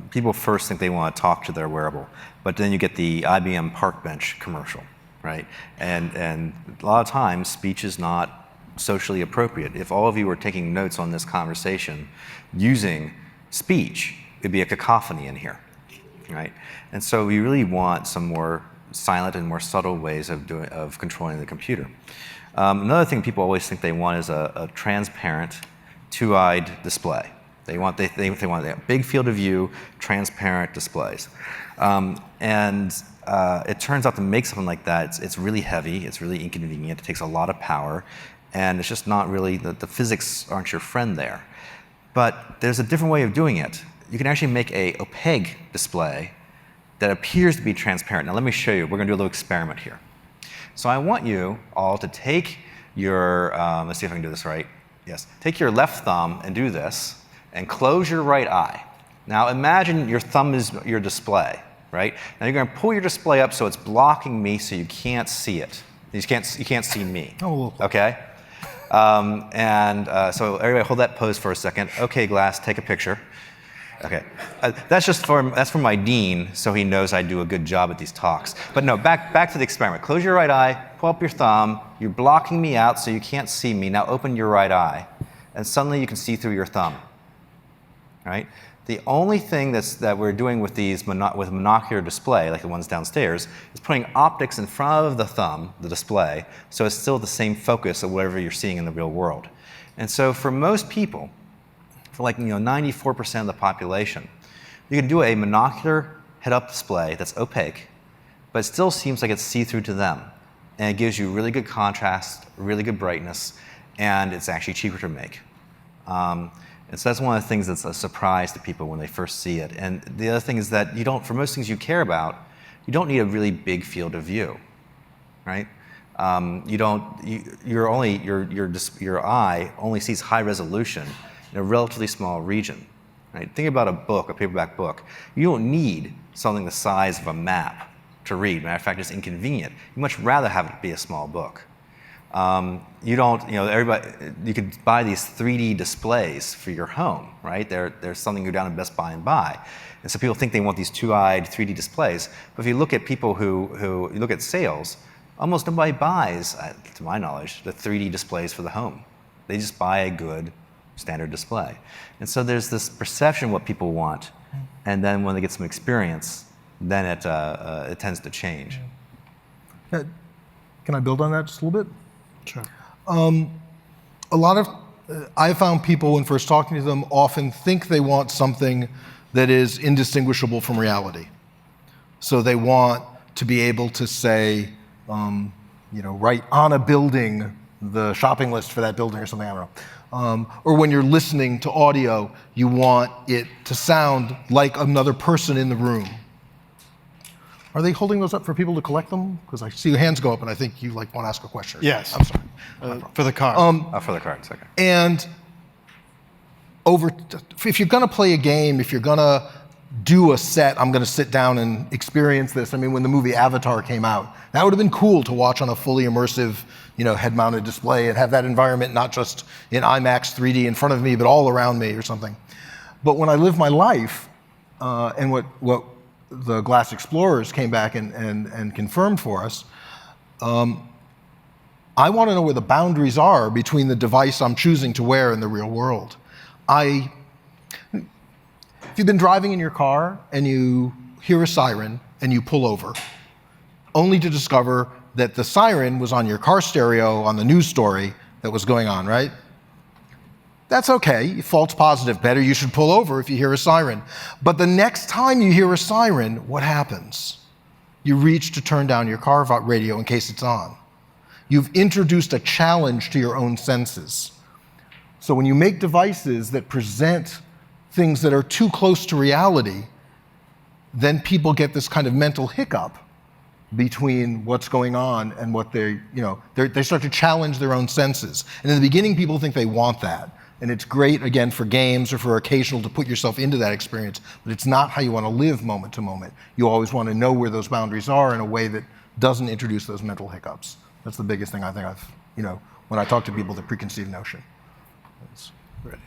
people first think they want to talk to their wearable, but then you get the IBM Park Bench commercial, right? And a lot of times, speech is not socially appropriate. If all of you were taking notes on this conversation using speech, it'd be a cacophony in here, right? And so we really want some more silent and more subtle ways of controlling the computer. Another thing people always think they want is a transparent, two-eyed display. They want a big field of view, transparent displays. It turns out to make something like that, it's really heavy, it's really inconvenient, it takes a lot of power, and it's just not really, the physics aren't your friend there. But there's a different way of doing it. You can actually make an opaque display that appears to be transparent. Now let me show you, we're going to do a little experiment here. So I want you all to take your, let's see if I can do this right. Yes, take your left thumb and do this, and close your right eye. Now imagine your thumb is your display, right? Now you're going to pull your display up so it's blocking me so you can't see it. You can't see me, okay? So everybody hold that pose for a second. Okay, Glass, take a picture. Okay, that's for my dean, so he knows I do a good job at these talks. But no, back to the experiment. Close your right eye, pull up your thumb. You're blocking me out, so you can't see me. Now open your right eye, and suddenly you can see through your thumb. Right? The only thing that we're doing with these with monocular display, like the ones downstairs, is putting optics in front of the thumb, the display, so it's still the same focus of whatever you're seeing in the real world. And so for most people, for 94% of the population, you can do a monocular head-up display that's opaque, but it still seems like it's see-through to them. And it gives you really good contrast, really good brightness, and it's actually cheaper to make. And so that's one of the things that's a surprise to people when they first see it. And the other thing is that for most things you care about, you don't need a really big field of view, right? Your eye only sees high resolution in a relatively small region, right? Think about a book, a paperback book. You don't need something the size of a map to read. Matter of fact, it's inconvenient. You'd much rather have it be a small book. You could buy these 3D displays for your home, right? There's something you go down to Best Buy and buy. And so people think they want these two-eyed 3D displays. But if you look at people who you look at sales, almost nobody buys, to my knowledge, the 3D displays for the home. They just buy a good standard display. And so there's this perception of what people want. And then when they get some experience, then it tends to change. Can I build on that just a little bit? Sure. I found people when first talking to them often think they want something that is indistinguishable from reality. So they want to be able to say, write on a building the shopping list for that building or something, I don't know. Or when you're listening to audio, you want it to sound like another person in the room. Are they holding those up for people to collect them? Because I see your hands go up, and I think you want to ask a question. Yes. I'm sorry. For the card. For the cards, okay. And if you're going to play a game, if you're going to do a set, I'm going to sit down and experience this. I mean, when the movie Avatar came out, that would have been cool to watch on a fully immersive, head-mounted display and have that environment not just in IMAX 3D in front of me, but all around me or something. But when I live my life, and what the Glass Explorers came back and confirmed for us, I want to know where the boundaries are between the device I'm choosing to wear in the real world. If you've been driving in your car and you hear a siren and you pull over, only to discover that the siren was on your car stereo on the news story that was going on, right? That's okay, false positive, better you should pull over if you hear a siren. But the next time you hear a siren, what happens? You reach to turn down your car radio in case it's on. You've introduced a challenge to your own senses. So when you make devices that present things that are too close to reality, then people get this kind of mental hiccup between what's going on and what they start to challenge their own senses. And in the beginning, people think they want that. And it's great, again, for games or for occasional to put yourself into that experience, but it's not how you want to live moment to moment. You always want to know where those boundaries are in a way that doesn't introduce those mental hiccups. That's the biggest thing I think when I talk to people, the preconceived notion. Right.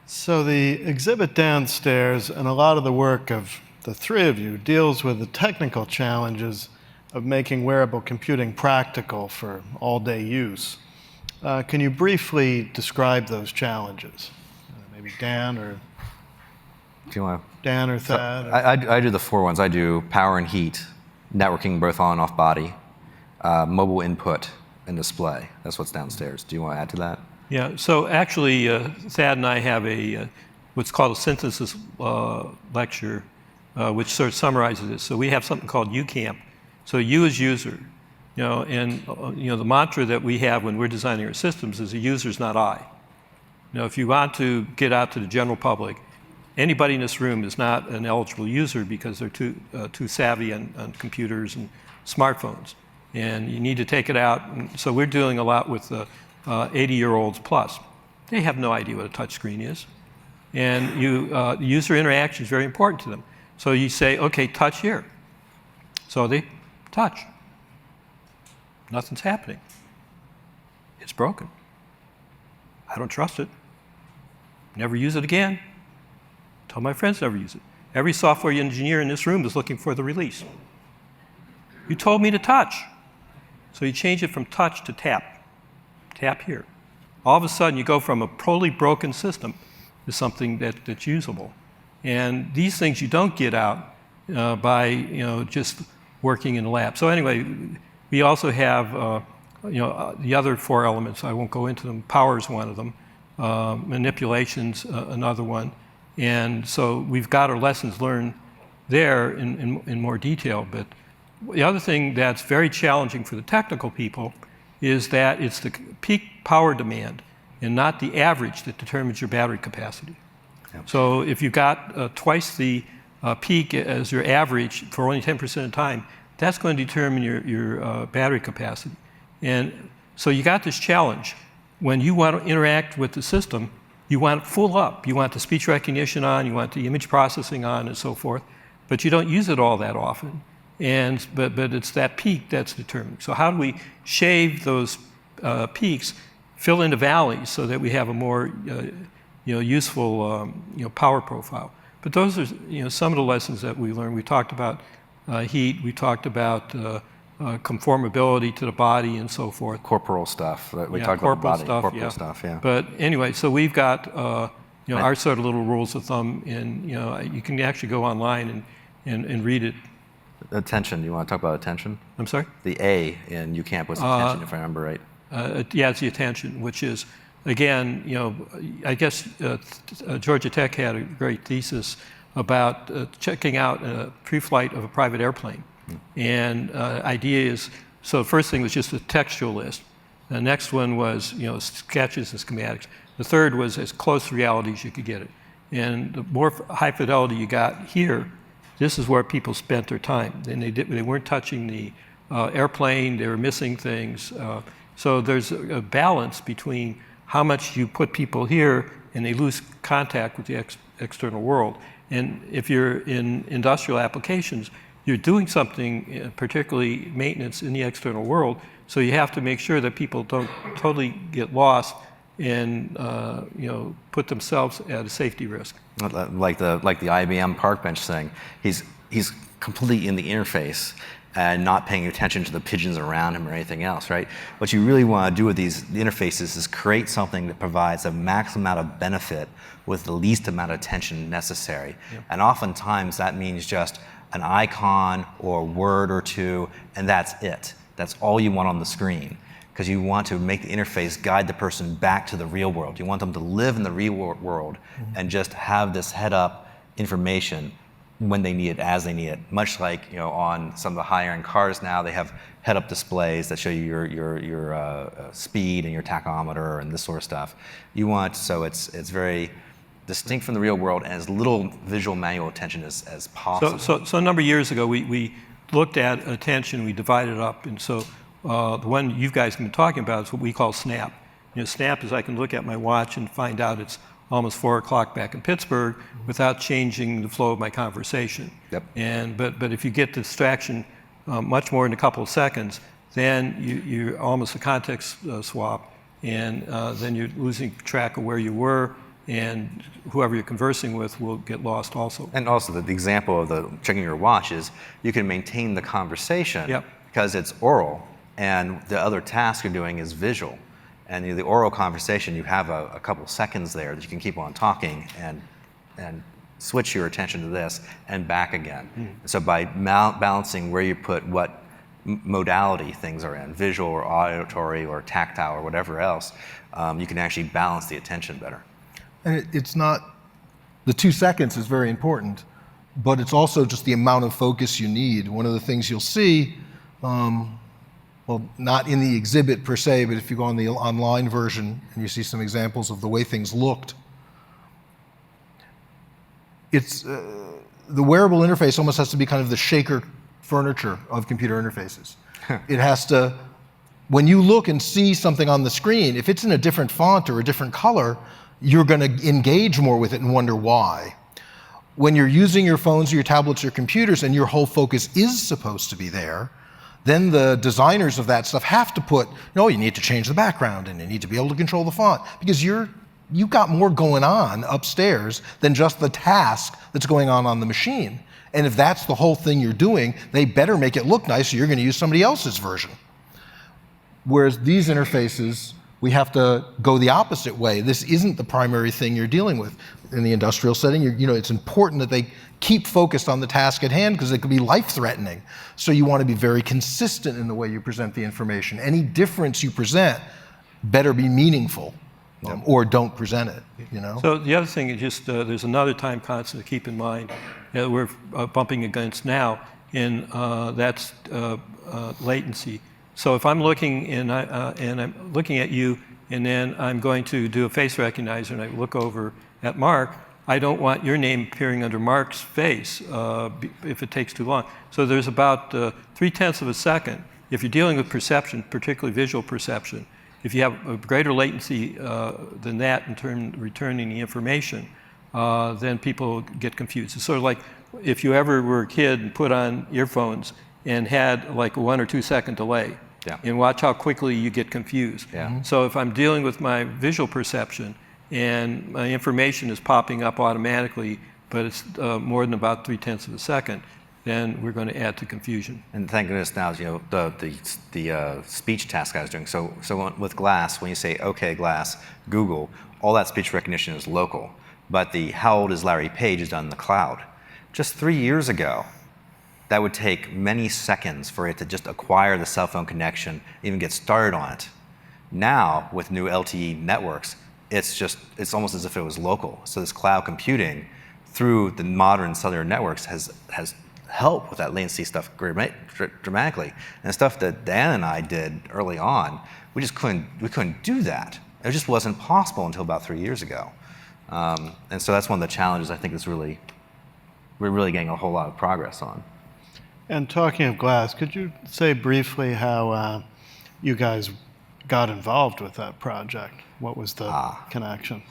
So the exhibit downstairs and a lot of the work of the three of you deals with the technical challenges of making wearable computing practical for all-day use. Can you briefly describe those challenges? Maybe Dan or If you want. Dan or Thad? I do the 4 ones. I do power and heat, networking both on and off body, mobile input, and display. That's what's downstairs. Do you want to add to that? Yeah, so actually, Thad and I have what's called a synthesis lecture, which sort of summarizes this. So we have something called UCamp. So U is user, and the mantra that we have when we're designing our systems is the user's not I. If you want to get out to the general public, anybody in this room is not an eligible user because they're too savvy on computers and smartphones, and you need to take it out. And so we're dealing a lot with 80-year-olds plus. They have no idea what a touch screen is, and user interaction is very important to them. So you say, okay, touch here. So they touch. Nothing's happening. It's broken. I don't trust it. Never use it again. Tell my friends never use it. Every software engineer in this room is looking for the release. You told me to touch. So you change it from touch to tap. Tap here. All of a sudden, you go from a totally broken system to something that's usable. And these things you don't get out by just working in the lab. So anyway, we also have the other 4 elements. I won't go into them. Power is one of them. Manipulation's another one. And so we've got our lessons learned there in more detail. But the other thing that's very challenging for the technical people is that it's the peak power demand and not the average that determines your battery capacity. Yep. So if you've got twice the peak as your average for only 10% of the time, that's going to determine your battery capacity. And so you got this challenge. When you want to interact with the system, you want it full up. You want the speech recognition on, you want the image processing on, and so forth. But you don't use it all that often. But it's that peak that's determined. So how do we shave those peaks, fill in the valleys so that we have a more useful power profile? But those are some of the lessons that we learned. We talked about heat. We talked about conformability to the body and so forth. Corporal stuff. We talked about body. Corporal stuff. Yeah. But anyway, so we've got our sort of little rules of thumb, and you can actually go online and read it. Attention. Do you want to talk about attention? I'm sorry? The A in UCamp was attention, if I remember right. Yeah, it's the attention, which is, again, I guess Georgia Tech had a great thesis about checking out a pre-flight of a private airplane. And idea is, so the first thing was just a textual list. The next one was, sketches and schematics. The third was as close to reality as you could get it. And the more high fidelity you got here, this is where people spent their time. And they weren't touching the airplane, they were missing things. So there's a balance between how much you put people here and they lose contact with the external world. And if you're in industrial applications, you're doing something, particularly maintenance in the external world, so you have to make sure that people don't totally get lost and put themselves at a safety risk. Like the IBM park bench thing, he's completely in the interface and not paying attention to the pigeons around him or anything else, right? What you really want to do with these interfaces is create something that provides a maximum amount of benefit with the least amount of attention necessary. Yep. And oftentimes that means just an icon or a word or two, and that's it. That's all you want on the screen. because you want to make the interface guide the person back to the real world. You want them to live in the real world and just have this head-up information when they need it, as they need it. Much like, you know, on some of the higher-end cars now, they have head-up displays that show you your speed and your tachometer and this sort of stuff. You want, so it's very distinct from the real world and as little visual manual attention as possible. So a number of years ago, we looked at attention, we divided it up, and so the one you guys have been talking about is what we call Snap. You know, Snap is I can look at my watch and find out it's almost 4 o'clock back in Pittsburgh without changing the flow of my conversation. Yep. But if you get distraction much more in a couple of seconds, then you're almost a context swap, and then you're losing track of where you were, and whoever you're conversing with will get lost also. And also the example of the checking your watch is you can maintain the conversation because it's oral, and the other task you're doing is visual. And the oral conversation, you have a couple seconds there that you can keep on talking and switch your attention to this and back again. So by balancing where you put what modality things are in, visual or auditory or tactile or whatever else, you can actually balance the attention better. And it's not, the 2 seconds is very important, but it's also just the amount of focus you need. One of the things you'll see, well, not in the exhibit per se, but if you go on the online version and you see some examples of the way things looked, it's, the wearable interface almost has to be kind of the shaker furniture of computer interfaces. It has to, when you look and see something on the screen, if it's in a different font or a different color, you're going to engage more with it and wonder why. When you're using your phones or your tablets or your computers and your whole focus is supposed to be there, then the designers of that stuff have to put, no, you need to change the background and you need to be able to control the font, because you've got more going on upstairs than just the task that's going on the machine. And if that's the whole thing you're doing, they better make it look nice, or you're going to use somebody else's version. Whereas these interfaces, we have to go the opposite way. This isn't the primary thing you're dealing with. In the industrial setting, you know, it's important that they keep focused on the task at hand because it could be life-threatening. So you want to be very consistent in the way you present the information. Any difference you present better be meaningful, or don't present it, you know? So the other thing is just, there's another time constant to keep in mind that we're bumping against now, and that's latency. So if I'm looking and I'm looking at you, and then I'm going to do a face recognizer and I look over at Mark, I don't want your name appearing under Mark's face if it takes too long. So there's about 0.3 of a second. If you're dealing with perception, particularly visual perception, if you have a greater latency than that in terms of returning the information, then people get confused. It's sort of like if you ever were a kid and put on earphones and had like a 1 or 2 second delay, and watch how quickly you get confused. So if I'm dealing with my visual perception and my information is popping up automatically, but it's more than about 0.3 of a second, then we're going to add to confusion. And thank goodness now, you know, the speech task I was doing. So with Glass, when you say, okay, Glass, Google, all that speech recognition is local. But the how old is Larry Page is done in the cloud. Just 3 years ago, that would take many seconds for it to just acquire the cell phone connection, even get started on it. Now, with new LTE networks, it's almost as if it was local. So this cloud computing through the modern cellular networks has helped with that latency stuff dramatically. And the stuff that Dan and I did early on, we couldn't do that. It just wasn't possible until about 3 years ago. And so that's one of the challenges I think we're really getting a whole lot of progress on. And talking of Glass, could you say briefly how you guys got involved with that project? What was the connection?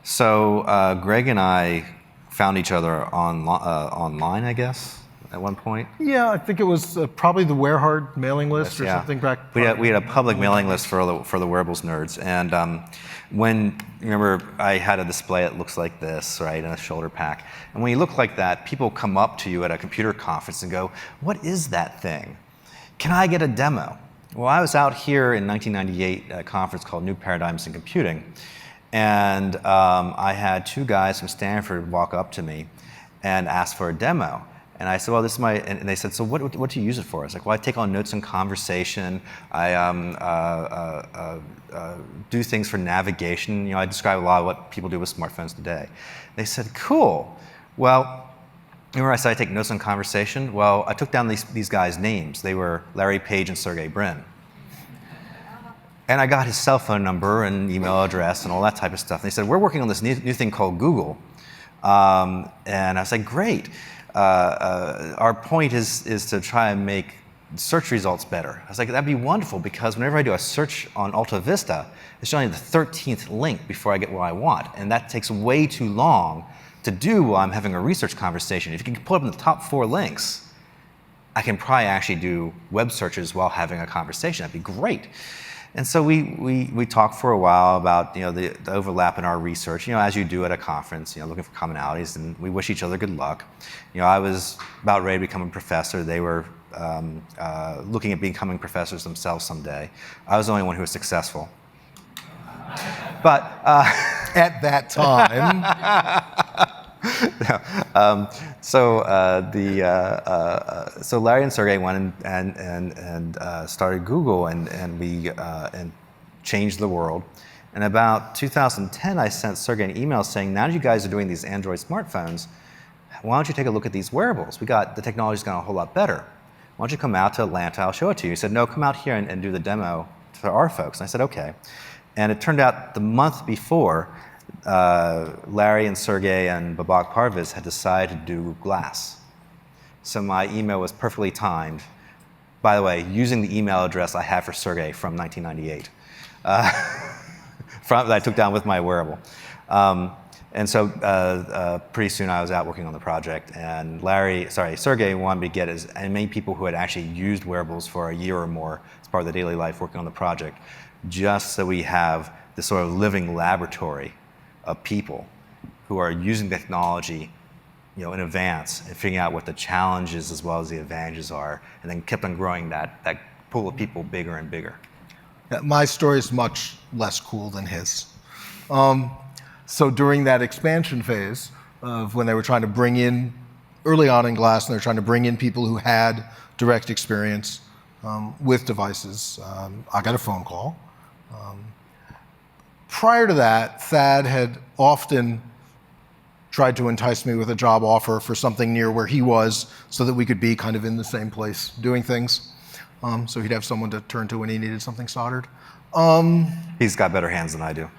So Greg and I found each other online, I guess, at one point. Yeah, I think it was probably the Wearhard mailing list or something back. We had a public mailing list for the Wearables nerds, and when you remember, I had a display that looks like this, right, and a shoulder pack. And when you look like that, people come up to you at a computer conference and go, "What is that thing? Can I get a demo?" Well, I was out here in 1998 at a conference called New Paradigms in Computing, and I had 2 guys from Stanford walk up to me and ask for a demo. And I said, well, this is my, and they said, so what do you use it for? I was like, well, I take on notes and conversation. I do things for navigation. I describe a lot of what people do with smartphones today. They said, cool. Well, remember I said I take notes on conversation? Well, I took down these guys' names. They were Larry Page and Sergey Brin. And I got his cell phone number and email address and all that type of stuff. And they said, we're working on this new thing called Google. And I was like, great. Our point is to try and make search results better. I was like, that'd be wonderful, because whenever I do a search on Alta Vista, it's only the 13th link before I get what I want. And that takes way too long to do while I'm having a research conversation. If you can pull up in the top 4 links, I can probably actually do web searches while having a conversation. That'd be great. And so we talked for a while about the overlap in our research, as you do at a conference, looking for commonalities, and we wish each other good luck. I was about ready to become a professor. They were looking at becoming professors themselves someday. I was the only one who was successful. But At that time. So Larry and Sergey went and started Google, and we changed the world. And about 2010, I sent Sergey an email saying, now that you guys are doing these Android smartphones, why don't you take a look at these wearables? The technology's gotten a whole lot better. Why don't you come out to Atlanta? I'll show it to you. He said, no, come out here and do the demo for our folks. And I said, okay. And it turned out the month before, Larry and Sergey and Babak Parviz had decided to do glass. So my email was perfectly timed. By the way, using the email address I have for Sergey from 1998, that I took down with my wearable. And so pretty soon I was out working on the project, and Sergey wanted me to get as many people who had actually used wearables for a year or more as part of the daily life working on the project, just so we have this sort of living laboratory of people who are using technology in advance and figuring out what the challenges as well as the advantages are, and then kept on growing that pool of people bigger and bigger. Yeah, my story is much less cool than his. So during that expansion phase of when they were trying to bring in, early on in Glass, and they were trying to bring in people who had direct experience with devices, I got a phone call. Prior to that, Thad had often tried to entice me with a job offer for something near where he was so that we could be kind of in the same place doing things. So he'd have someone to turn to when he needed something soldered. He's got better hands than I do.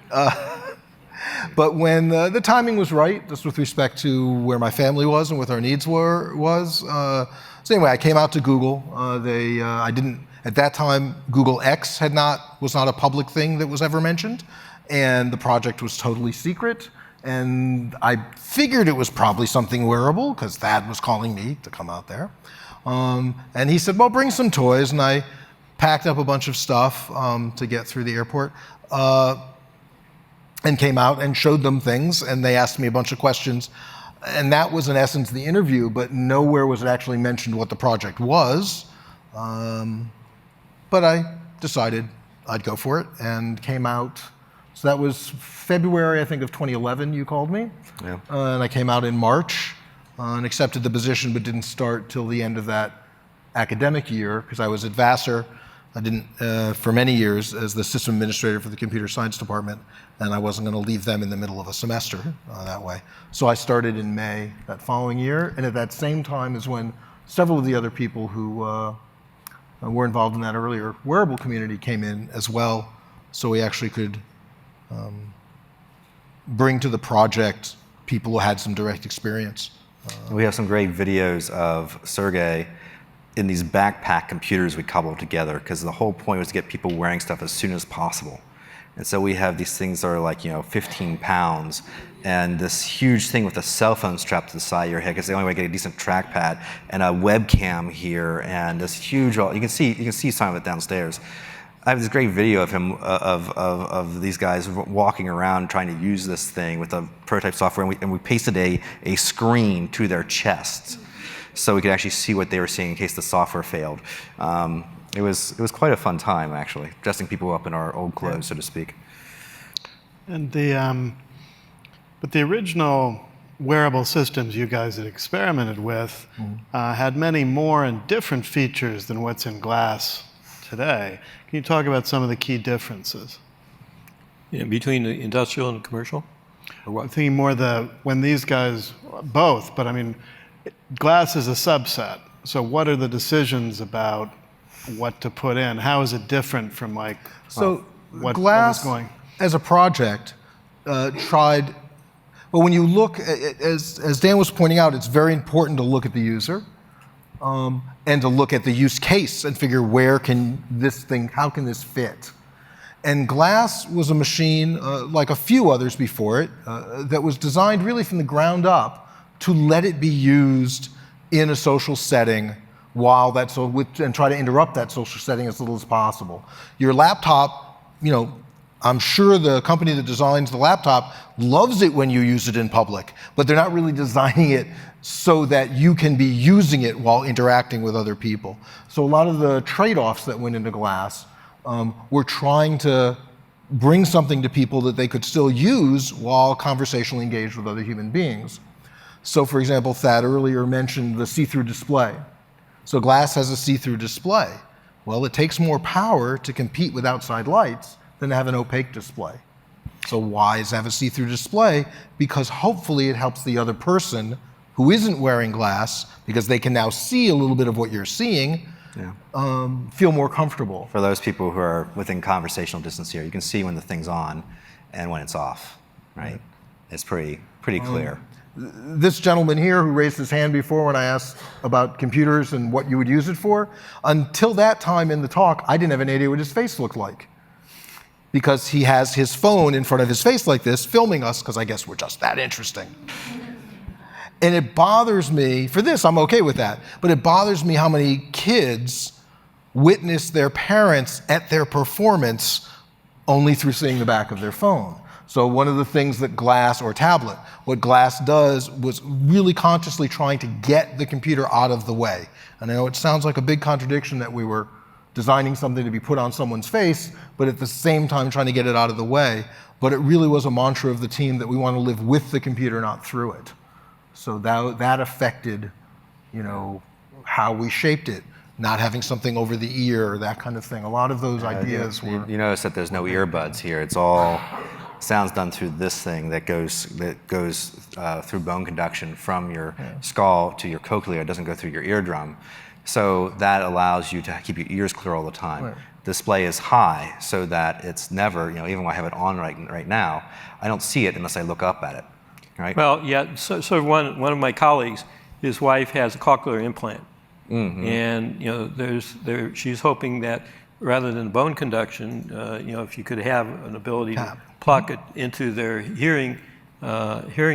But when the timing was right, just with respect to where my family was and what our needs was. So anyway, I came out to Google. I didn't, at that time, Google X was not a public thing that was ever mentioned. And the project was totally secret. And I figured it was probably something wearable, because Thad was calling me to come out there. And he said, well, bring some toys. And I packed up a bunch of stuff to get through the airport. And came out and showed them things, and they asked me a bunch of questions. And that was, in essence, the interview, but nowhere was it actually mentioned what the project was. But I decided I'd go for it, and came out. So that was February, I think, of 2011, you called me. Yeah. And I came out in March and accepted the position, but didn't start till the end of that academic year, because I was at Vassar. I didn't, for many years, as the system administrator for the computer science department, and I wasn't going to leave them in the middle of a semester that way. So I started in May that following year, and at that same time is when several of the other people who were involved in that earlier wearable community came in as well, so we actually could bring to the project people who had some direct experience. We have some great videos of Sergey in these backpack computers we cobbled together, because the whole point was to get people wearing stuff as soon as possible. And so we have these things that are like 15 pounds, and this huge thing with a cell phone strapped to the side of your head, because the only way to get a decent trackpad, and a webcam here, and this huge, you can see some of it downstairs. I have this great video of him, of these guys walking around trying to use this thing with a prototype software, and we pasted a screen to their chests so we could actually see what they were seeing in case the software failed. It was quite a fun time, actually, dressing people up in our old clothes, so to speak. And but the original wearable systems you guys had experimented with had many more and different features than what's in glass today. Can you talk about some of the key differences? Yeah, between the industrial and the commercial? Or what? I'm thinking more when these guys, both, but I mean, glass is a subset. So what are the decisions about what to put in? How is it different from like what glass, was going? As a project, tried. Well, when you look, as Dan was pointing out, it's very important to look at the user and to look at the use case and figure how can this fit? And glass was a machine, like a few others before it, that was designed really from the ground up to let it be used in a social setting and try to interrupt that social setting as little as possible. Your laptop, I'm sure the company that designs the laptop loves it when you use it in public, but they're not really designing it so that you can be using it while interacting with other people. So a lot of the trade-offs that went into glass were trying to bring something to people that they could still use while conversationally engaged with other human beings. So for example, Thad earlier mentioned the see-through display. So glass has a see-through display. Well, it takes more power to compete with outside lights than to have an opaque display. So why does it have a see-through display? Because hopefully it helps the other person who isn't wearing glass, because they can now see a little bit of what you're seeing, feel more comfortable. For those people who are within conversational distance here, you can see when the thing's on and when it's off, right? It's pretty clear. This gentleman here who raised his hand before when I asked about computers and what you would use it for, until that time in the talk, I didn't have any idea what his face looked like. Because he has his phone in front of his face like this, filming us, because I guess we're just that interesting. And it bothers me, for this I'm okay with that, but it bothers me how many kids witness their parents at their performance only through seeing the back of their phone. So one of the things that glass, or tablet, what glass does was really consciously trying to get the computer out of the way. And I know it sounds like a big contradiction that we were designing something to be put on someone's face, but at the same time trying to get it out of the way. But it really was a mantra of the team that we want to live with the computer, not through it. So that affected, how we shaped it. Not having something over the ear, that kind of thing. A lot of those ideas were. You notice that there's no earbuds here. It's all sounds done through this thing that goes through bone conduction from your skull to your cochlea. It doesn't go through your eardrum. So that allows you to keep your ears clear all the time. Right. Display is high so that it's never, even when I have it on right now, I don't see it unless I look up at it, right? Well, yeah, so one of my colleagues, his wife has a cochlear implant. Mm-hmm. And, she's hoping that rather than bone conduction, if you could have an ability to plug it into their hearing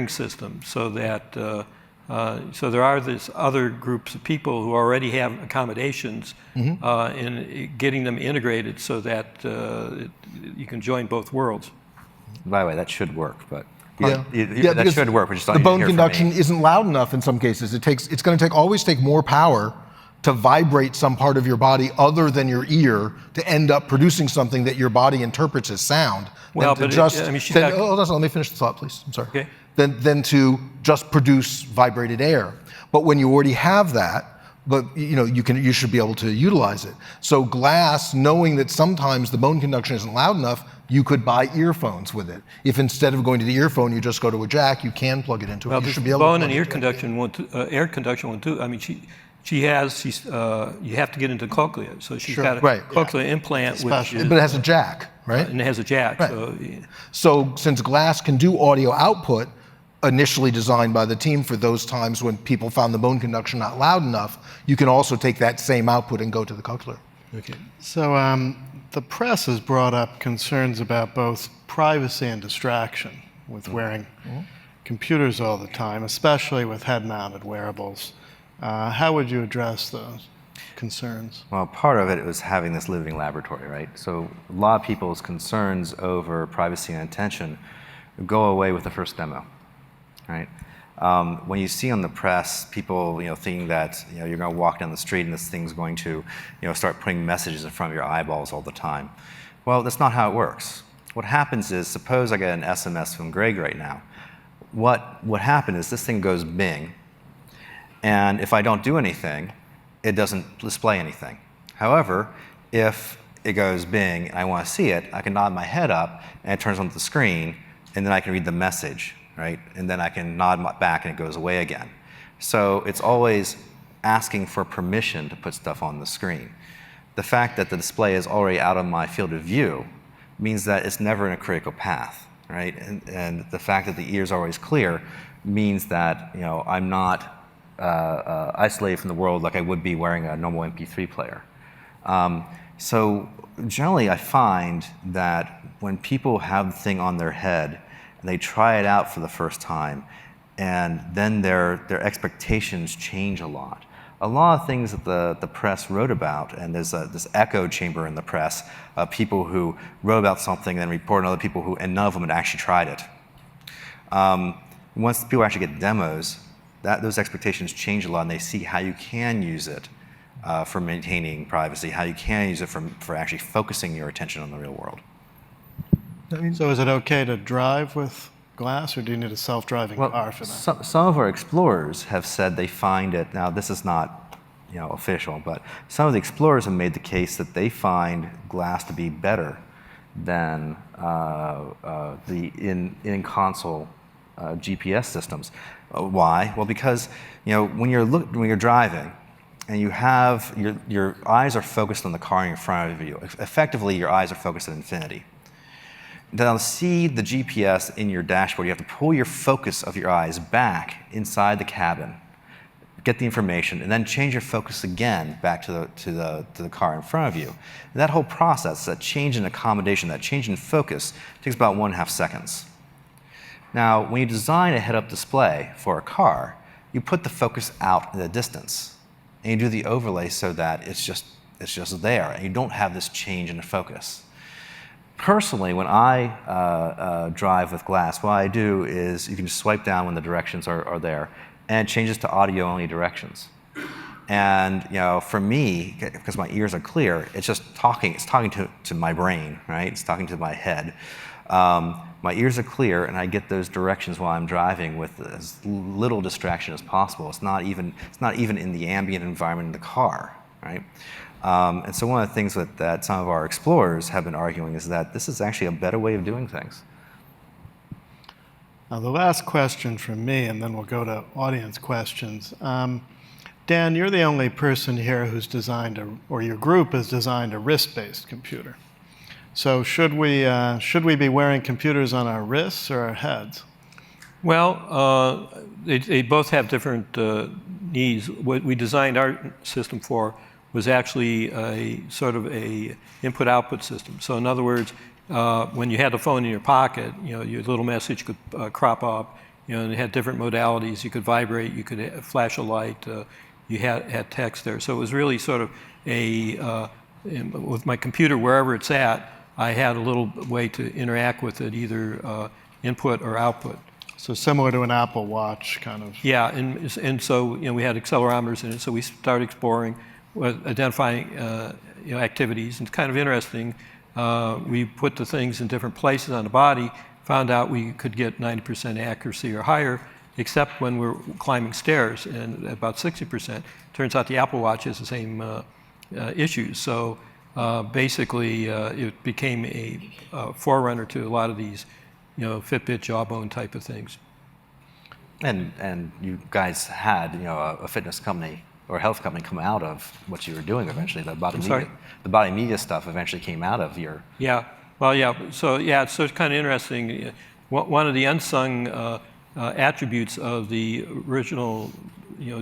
system so that so there are these other groups of people who already have accommodations in getting them integrated so that you can join both worlds. By the way, that should work, but that should work. But just the bone conduction isn't loud enough in some cases. It's going to always take more power to vibrate some part of your body other than your ear to end up producing something that your body interprets as sound. Well, but let me finish the thought, please. I'm sorry. Okay. Than to just produce vibrated air. But when you already have that, you should be able to utilize it. So glass, knowing that sometimes the bone conduction isn't loud enough, you could buy earphones with it. If instead of going to the earphone, you just go to a jack, you can plug it into it. Well, you should be the able bone to and air conduction won't do. I mean, you have to get into cochlea. So she's got a cochlear implant, but it has a jack, right? And it has a jack. Right. So since glass can do audio output, initially designed by the team for those times when people found the bone conduction not loud enough, you can also take that same output and go to the cochlear. Okay. So the press has brought up concerns about both privacy and distraction with wearing computers all the time, especially with head-mounted wearables. How would you address those concerns? Well, part of it was having this living laboratory, right? So a lot of people's concerns over privacy and attention go away with the first demo, right? When you see on the press people, thinking that you're going to walk down the street and this thing's going to, start putting messages in front of your eyeballs all the time. Well, that's not how it works. What happens is, suppose I get an SMS from Greg right now. what happened is this thing goes bing, and if I don't do anything, it doesn't display anything. However, if it goes bing and I want to see it, I can nod my head up and it turns on the screen, and then I can read the message, right? And then I can nod back and it goes away again. So it's always asking for permission to put stuff on the screen. The fact that the display is already out of my field of view means that it's never in a critical path, right? And the fact that the ear is always clear means that I'm not isolated from the world like I would be wearing a normal MP3 player. So generally I find that when people have the thing on their head and they try it out for the first time, and then their expectations change a lot. A lot of things that the press wrote about, and there's this echo chamber in the press of people who wrote about something and reported on other people who, and none of them had actually tried it. Once people actually get demos, those expectations change a lot, and they see how you can use it for maintaining privacy, how you can use it for actually focusing your attention on the real world. So is it okay to drive with glass, or do you need a self-driving car for that? Some of our explorers have said they find it, now this is not official, but some of the explorers have made the case that they find glass to be better than the in-console GPS systems. Why? Well, because when you're driving and you have your eyes are focused on the car in front of you, effectively your eyes are focused at infinity. To see the GPS in your dashboard, you have to pull your focus of your eyes back inside the cabin, get the information, and then change your focus again back to the car in front of you. And that whole process, that change in accommodation, that change in focus, takes about 1.5 seconds. Now, when you design a head-up display for a car, you put the focus out in the distance, and you do the overlay so that it's just there, and you don't have this change in the focus. Personally, when I drive with glass, what I do is you can just swipe down when the directions are there, and it changes to audio-only directions. And for me, because my ears are clear, it's just talking. It's talking to my brain, right? It's talking to my head. My ears are clear, and I get those directions while I'm driving with as little distraction as possible. It's not even in the ambient environment in the car, right? And so one of the things that some of our explorers have been arguing is that this is actually a better way of doing things. Now, the last question from me, and then we'll go to audience questions. Dan, you're the only person here who's designed, or your group has designed a wrist-based computer. So should we be wearing computers on our wrists or our heads? Well, they both have different needs. What we designed our system for was actually a sort of a input-output system. So in other words, when you had the phone in your pocket, your little message could crop up, and it had different modalities. You could vibrate, you could flash a light, you had text there. So it was really sort of with my computer, wherever it's at, I had a little way to interact with it, either input or output. So similar to an Apple Watch, kind of. Yeah, and so we had accelerometers in it, so we started exploring, identifying activities. And it's kind of interesting. We put the things in different places on the body, found out we could get 90% accuracy or higher, except when we're climbing stairs, and about 60%. Turns out the Apple Watch has the same issues. So basically, it became a forerunner to a lot of these, Fitbit, Jawbone type of things. And you guys had, a fitness company or a health company come out of what you were doing eventually. The body media stuff eventually came out of your. Yeah. Well, yeah. So it's kind of interesting. One of the unsung attributes of the original,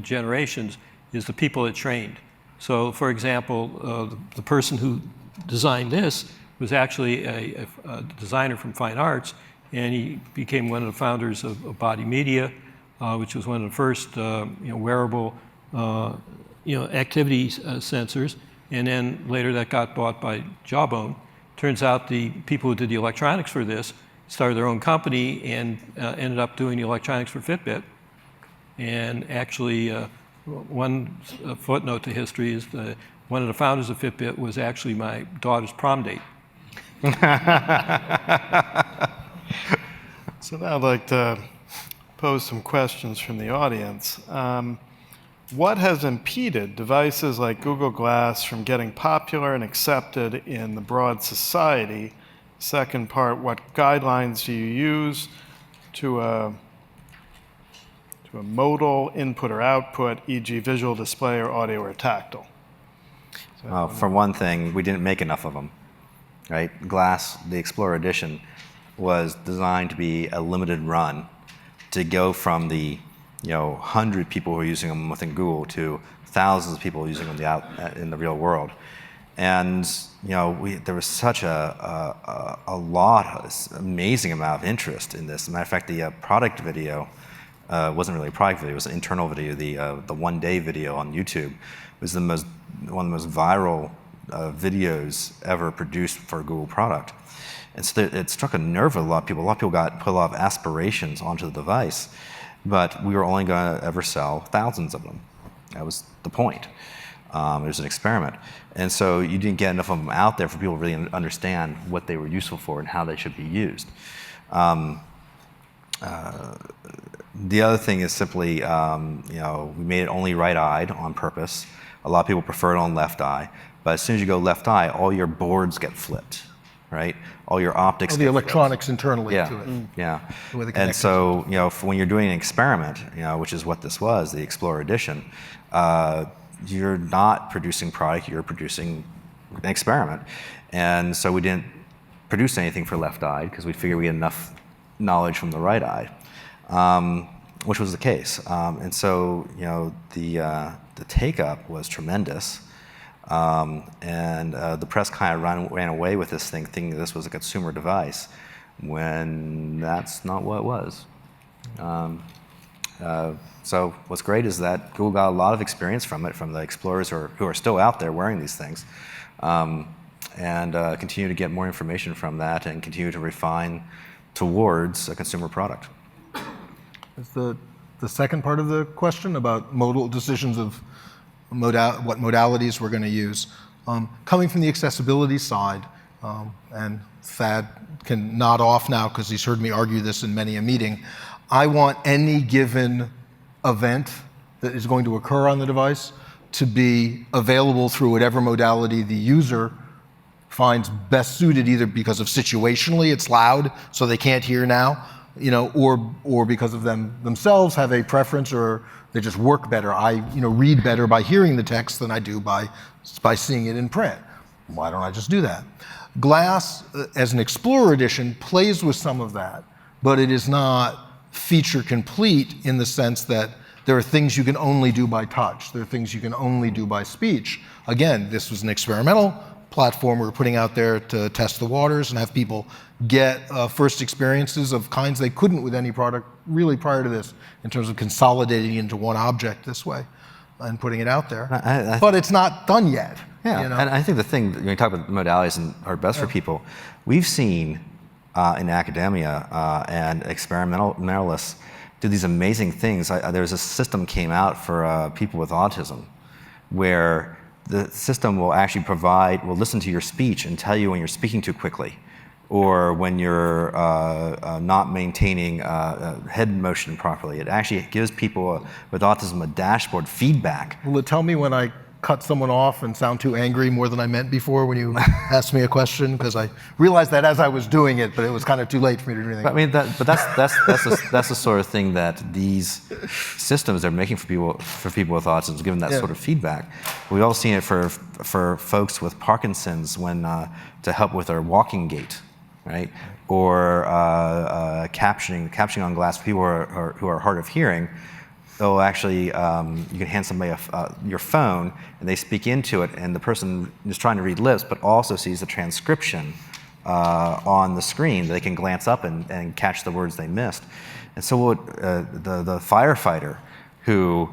generations is the people it trained. So, for example, the person who designed this was actually a designer from fine arts, and he became one of the founders of Body Media, which was one of the first, wearable, activity sensors. And then later that got bought by Jawbone. Turns out the people who did the electronics for this started their own company and ended up doing the electronics for Fitbit. And actually, one footnote to history is one of the founders of Fitbit was actually my daughter's prom date. So now I'd like to pose some questions from the audience. What has impeded devices like Google Glass from getting popular and accepted in the broad society? Second part, what guidelines do you use to a modal input or output, e.g. visual display or audio or tactile? For one thing, we didn't make enough of them, right? Glass, the Explorer Edition, was designed to be a limited run to go from the 100 people who are using them within Google to thousands of people using them out in the real world. And there was such a amazing amount of interest in this. As a matter of fact, the product video wasn't really a product video; it was an internal video. The one-day video on YouTube was one of the most viral videos ever produced for a Google product. And so it struck a nerve with a lot of people. A lot of people put a lot of aspirations onto the device, but we were only going to ever sell thousands of them. That was the point. It was an experiment. And so you didn't get enough of them out there for people to really understand what they were useful for and how they should be used. The other thing is simply, we made it only right-eyed on purpose. A lot of people prefer it on left eye, but as soon as you go left eye, all your boards get flipped, right? All your optics. The electronics internally to it. Yeah. And so, when you're doing an experiment, which is what this was, the Explorer Edition, you're not producing product, you're producing an experiment. And so we didn't produce anything for left eye because we figured we had enough knowledge from the right eye, which was the case. And so, the take-up was tremendous. And the press kind of ran away with this thing, thinking this was a consumer device, when that's not what it was. So what's great is that Google got a lot of experience from it, from the explorers who are still out there wearing these things, and continue to get more information from that and continue to refine towards a consumer product. Is the second part of the question about modal decisions of what modalities we're going to use. Coming from the accessibility side, and Thad can nod off now because he's heard me argue this in many a meeting, I want any given event that is going to occur on the device to be available through whatever modality the user finds best suited, either because of situationally it's loud so they can't hear now, or because of themselves have a preference, or they just work better. I read better by hearing the text than I do by seeing it in print. Why don't I just do that? Glass, as an Explorer Edition, plays with some of that, but it is not feature complete in the sense that there are things you can only do by touch. There are things you can only do by speech. Again, this was an experimental platform we were putting out there to test the waters and have people get first experiences of kinds they couldn't with any product really prior to this, in terms of consolidating into one object this way and putting it out there. But it's not done yet. Yeah, and I think the thing, when you talk about modalities and are best for people, we've seen in academia and experimentalists do these amazing things. There's a system came out for people with autism where the system will actually will listen to your speech and tell you when you're speaking too quickly, or when you're not maintaining head motion properly. It actually gives people with autism a dashboard feedback. Will it tell me when I cut someone off and sound too angry more than I meant before when you asked me a question? Because I realized that as I was doing it, but it was kind of too late for me to do anything. I mean, that's the sort of thing that these systems are making for people with autism, giving that sort of feedback. We've all seen it for folks with Parkinson's to help with their walking gait, right? Or captioning on glass for people who are hard of hearing. They'll actually, you can hand somebody your phone and they speak into it, and the person is trying to read lips but also sees the transcription on the screen. They can glance up and catch the words they missed. And so the firefighter who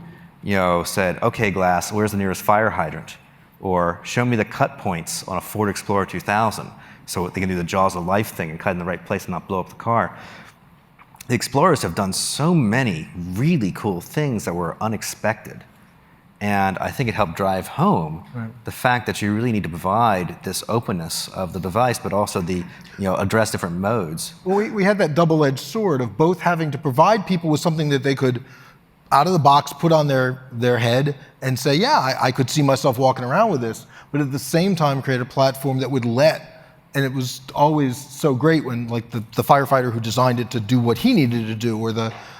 said, okay, Glass, where's the nearest fire hydrant? Or show me the cut points on a Ford Explorer 2000 so they can do the jaws of life thing and cut in the right place and not blow up the car. The Explorers have done so many really cool things that were unexpected And I think it helped drive home the fact that you really need to provide this openness of the device, but also address different modes. Well, we had that double-edged sword of both having to provide people with something that they could, out of the box, put on their head and say, yeah, I could see myself walking around with this, but at the same time create a platform that would and it was always so great when like the firefighter who designed it to do what he needed to do, or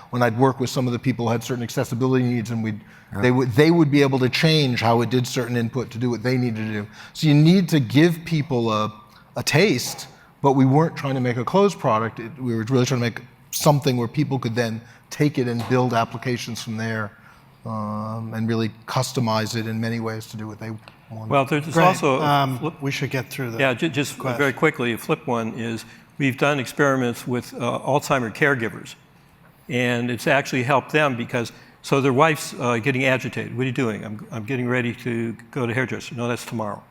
when I'd work with some of the people who had certain accessibility needs, and they would be able to change how it did certain input to do what they needed to do. So you need to give people a taste, but we weren't trying to make a closed product. We were really trying to make something where people could then take it and build applications from there, and really customize it in many ways to do what they wanted. Well, there's Great. also we should get through that. Yeah, just very quickly, a flip one is we've done experiments with Alzheimer caregivers, and it's actually helped them because so their wife's getting agitated. What are you doing? I'm getting ready to go to hairdresser. No, that's tomorrow.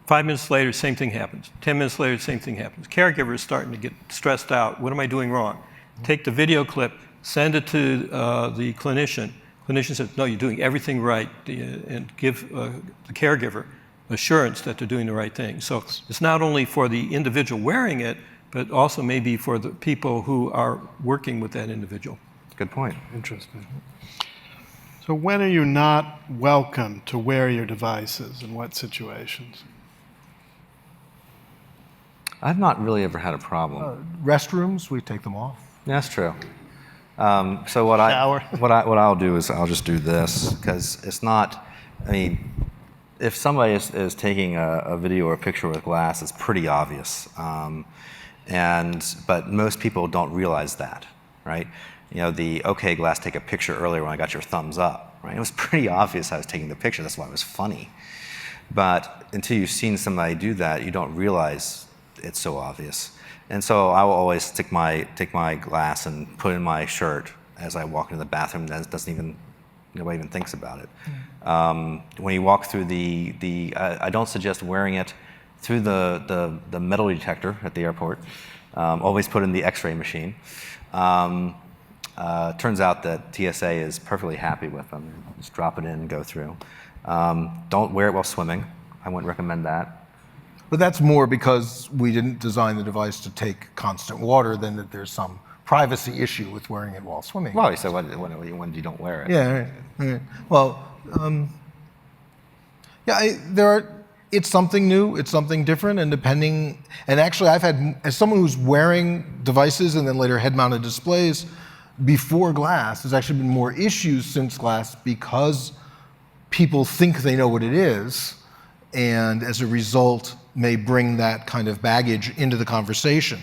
5 minutes later, same thing happens. 10 minutes later, same thing happens. Caregiver is starting to get stressed out. What am I doing wrong? Take the video clip, send it to the clinician. Clinician says, no, you're doing everything right, and give the caregiver assurance that they're doing the right thing. So it's not only for the individual wearing it, but also maybe for the people who are working with that individual. Good point. Interesting. So when are you not welcome to wear your devices? In what situations? I've not really ever had a problem. Restrooms, we take them off. Yeah, that's true. So what I'll do is I'll just do this, because it's not, I mean, if somebody is taking a video or a picture with glass, it's pretty obvious. But most people don't realize that, right? The okay glass, take a picture earlier when I got your thumbs up, right? It was pretty obvious I was taking the picture, that's why it was funny. But until you've seen somebody do that, you don't realize it's so obvious. And so I will always take my glass and put it in my shirt as I walk into the bathroom. Nobody even thinks about it. When you walk through I don't suggest wearing it through the metal detector at the airport. Always put in the X-ray machine. Turns out that TSA is perfectly happy with them. Just drop it in and go through. Don't wear it while swimming. I wouldn't recommend that. But that's more because we didn't design the device to take constant water than that there's some privacy issue with wearing it while swimming. Well, you said when you don't wear it. Yeah, right. Well, it's something new, it's something different, and actually I've had, as someone who's wearing devices and then later head-mounted displays before glass, there's actually been more issues since glass because people think they know what it is, and as a result may bring that kind of baggage into the conversation.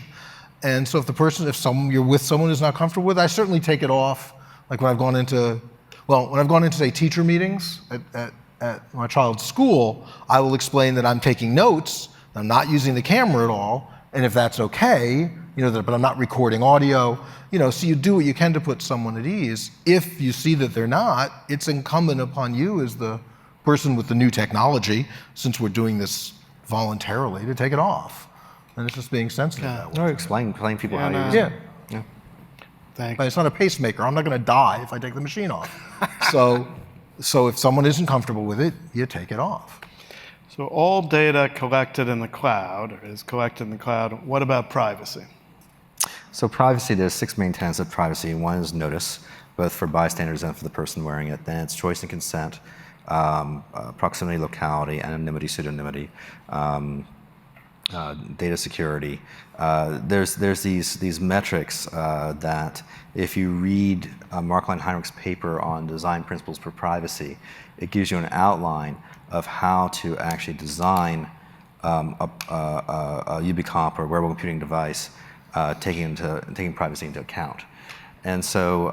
And so if you're with someone who's not comfortable with it, I certainly take it off. Like when I've gone into say teacher meetings at my child's school, I will explain that I'm taking notes, I'm not using the camera at all, and if that's okay, but I'm not recording audio, so you do what you can to put someone at ease. If you see that they're not, it's incumbent upon you as the person with the new technology, since we're doing this voluntarily, to take it off. And it's just being sensitive that way. Or explain people how to use it. Yeah. Thanks. But it's not a pacemaker. I'm not going to die if I take the machine off. So if someone isn't comfortable with it, you take it off. So all data collected in the cloud, or is collected in the cloud, what about privacy? So privacy, there's 6 main tenets of privacy. One is notice, both for bystanders and for the person wearing it. Then it's choice and consent, proximity, locality, anonymity, pseudonymity, data security. There's these metrics that if you read Mark Heinrich's paper on design principles for privacy, it gives you an outline of how to actually design a UbiComp or wearable computing device, taking privacy into account. And so,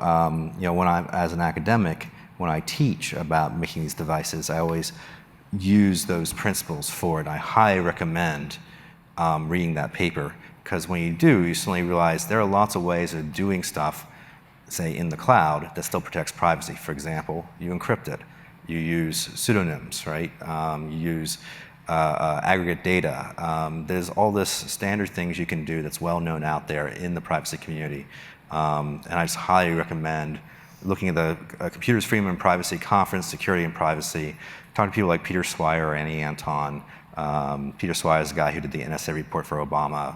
as an academic, when I teach about making these devices, I always use those principles for it. I highly recommend reading that paper, because when you do, you suddenly realize there are lots of ways of doing stuff, say in the cloud, that still protects privacy. For example, you encrypt it. You use pseudonyms, right? You use aggregate data. There's all this standard things you can do that's well known out there in the privacy community. And I just highly recommend looking at the Computers, Freedom and Privacy Conference, Security and Privacy, talking to people like Peter Swire or Annie Anton. Peter Swire is the guy who did the NSA report for Obama,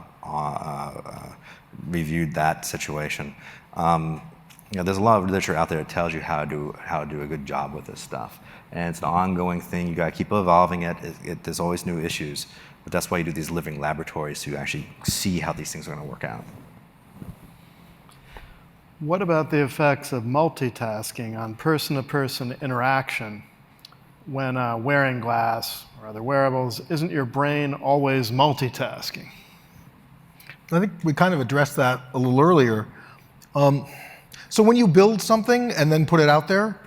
reviewed that situation. There's a lot of literature out there that tells you how to do a good job with this stuff. And it's an ongoing thing. You got to keep evolving it. There's always new issues. But that's why you do these living laboratories to actually see how these things are going to work out. What about the effects of multitasking on person-to-person interaction when wearing glass or other wearables? Isn't your brain always multitasking? I think we kind of addressed that a little earlier. So when you build something and then put it out there,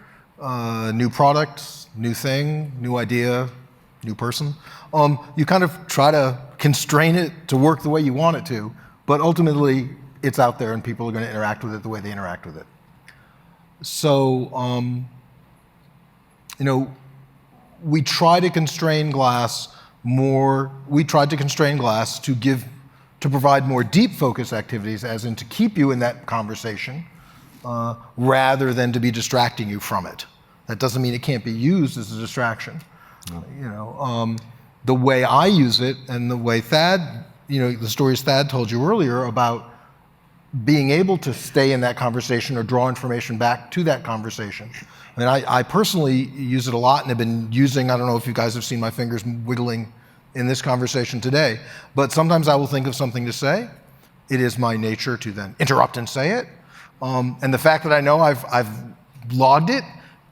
new product, new thing, new idea, new person, you kind of try to constrain it to work the way you want it to, but ultimately it's out there and people are going to interact with it the way they interact with it. So, we try to constrain glass more, we tried to constrain glass to provide more deep focus activities, as in to keep you in that conversation, rather than to be distracting you from it. That doesn't mean it can't be used as a distraction. No. The way I use it and the way Thad, the stories Thad told you earlier about being able to stay in that conversation or draw information back to that conversation. I mean, I personally use it a lot and have been using, I don't know if you guys have seen my fingers wiggling in this conversation today, but sometimes I will think of something to say. It is my nature to then interrupt and say it. And the fact that I know I've logged it,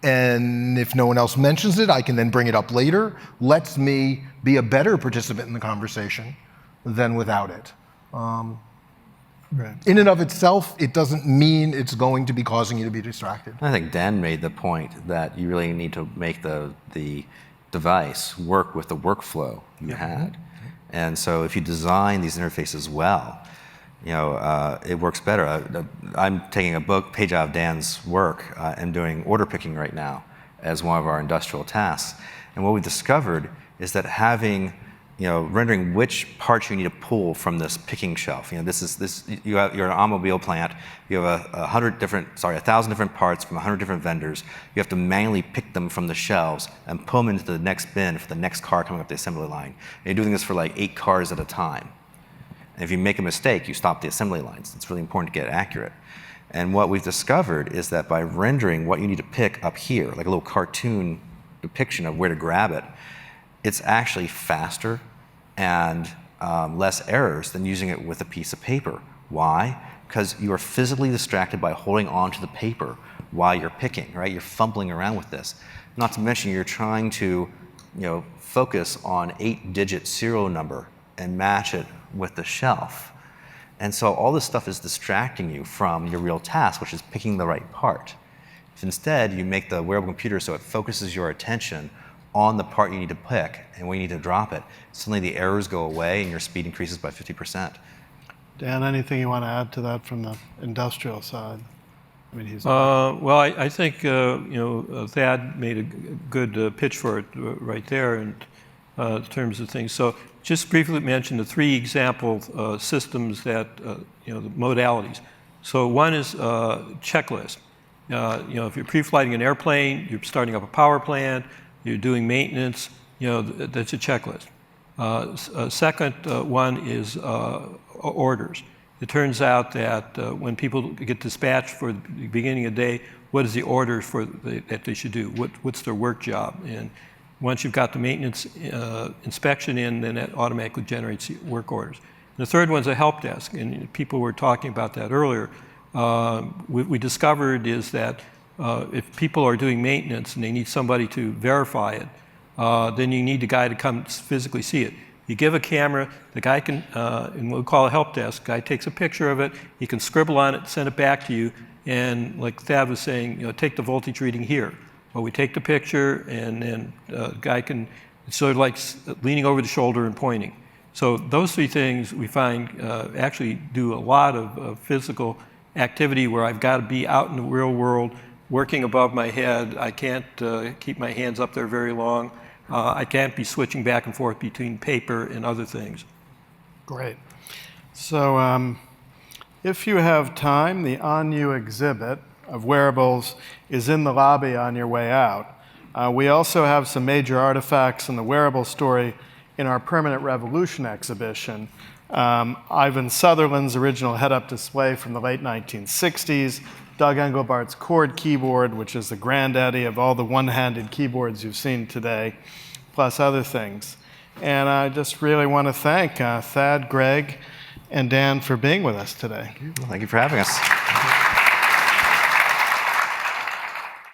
and if no one else mentions it, I can then bring it up later, lets me be a better participant in the conversation than without it. Right. In and of itself, it doesn't mean it's going to be causing you to be distracted. I think Dan made the point that you really need to make the device work with the workflow you had. And so if you design these interfaces well, it works better. I'm taking a page out of Dan's work and doing order picking right now as one of our industrial tasks. And what we discovered is that having, rendering which parts you need to pull from this picking shelf. You're an automobile plant. You have 1,000 different parts from 100 different vendors. You have to manually pick them from the shelves and pull them into the next bin for the next car coming up the assembly line. And you're doing this for like 8 cars at a time. And if you make a mistake, you stop the assembly lines. It's really important to get it accurate. And what we've discovered is that by rendering what you need to pick up here, like a little cartoon depiction of where to grab it, it's actually faster and less errors than using it with a piece of paper. Why? Because you are physically distracted by holding on to the paper while you're picking, right? You're fumbling around with this. Not to mention you're trying to, focus on 8-digit serial number and match it with the shelf. And so all this stuff is distracting you from your real task, which is picking the right part. If instead you make the wearable computer so it focuses your attention on the part you need to pick and when you need to drop it, suddenly the errors go away and your speed increases by 50%. Dan, anything you want to add to that from the industrial side? I mean, well, I think Thad made a good pitch for it right there in terms of things. So just briefly mention the 3 example systems that, the modalities. So one is checklist. If you're pre-flighting an airplane, you're starting up a power plant, you're doing maintenance, that's a checklist. Second one is orders. It turns out that when people get dispatched for the beginning of the day, what is the order that they should do? What's their work job? And once you've got the maintenance inspection in, then that automatically generates work orders. And the third one's a help desk, and people were talking about that earlier. We discovered is that if people are doing maintenance and they need somebody to verify it, then you need the guy to come physically see it. You give a camera, the guy can, and we'll call a help desk, guy takes a picture of it, he can scribble on it, send it back to you, and like Thad was saying, take the voltage reading here. Well, we take the picture, and then the guy can, it's sort of like leaning over the shoulder and pointing. So those 3 things we find actually do a lot of physical activity where I've got to be out in the real world, working above my head. I can't keep my hands up there very long. I can't be switching back and forth between paper and other things. Great. So if you have time, the On You exhibit of Wearables is in the lobby on your way out. We also have some major artifacts in the Wearable story in our Permanent Revolution exhibition. Ivan Sutherland's original head-up display from the late 1960s, Doug Engelbart's Chord keyboard, which is the granddaddy of all the one-handed keyboards you've seen today, plus other things. And I just really want to thank Thad, Greg, and Dan for being with us today. Well, thank you for having us.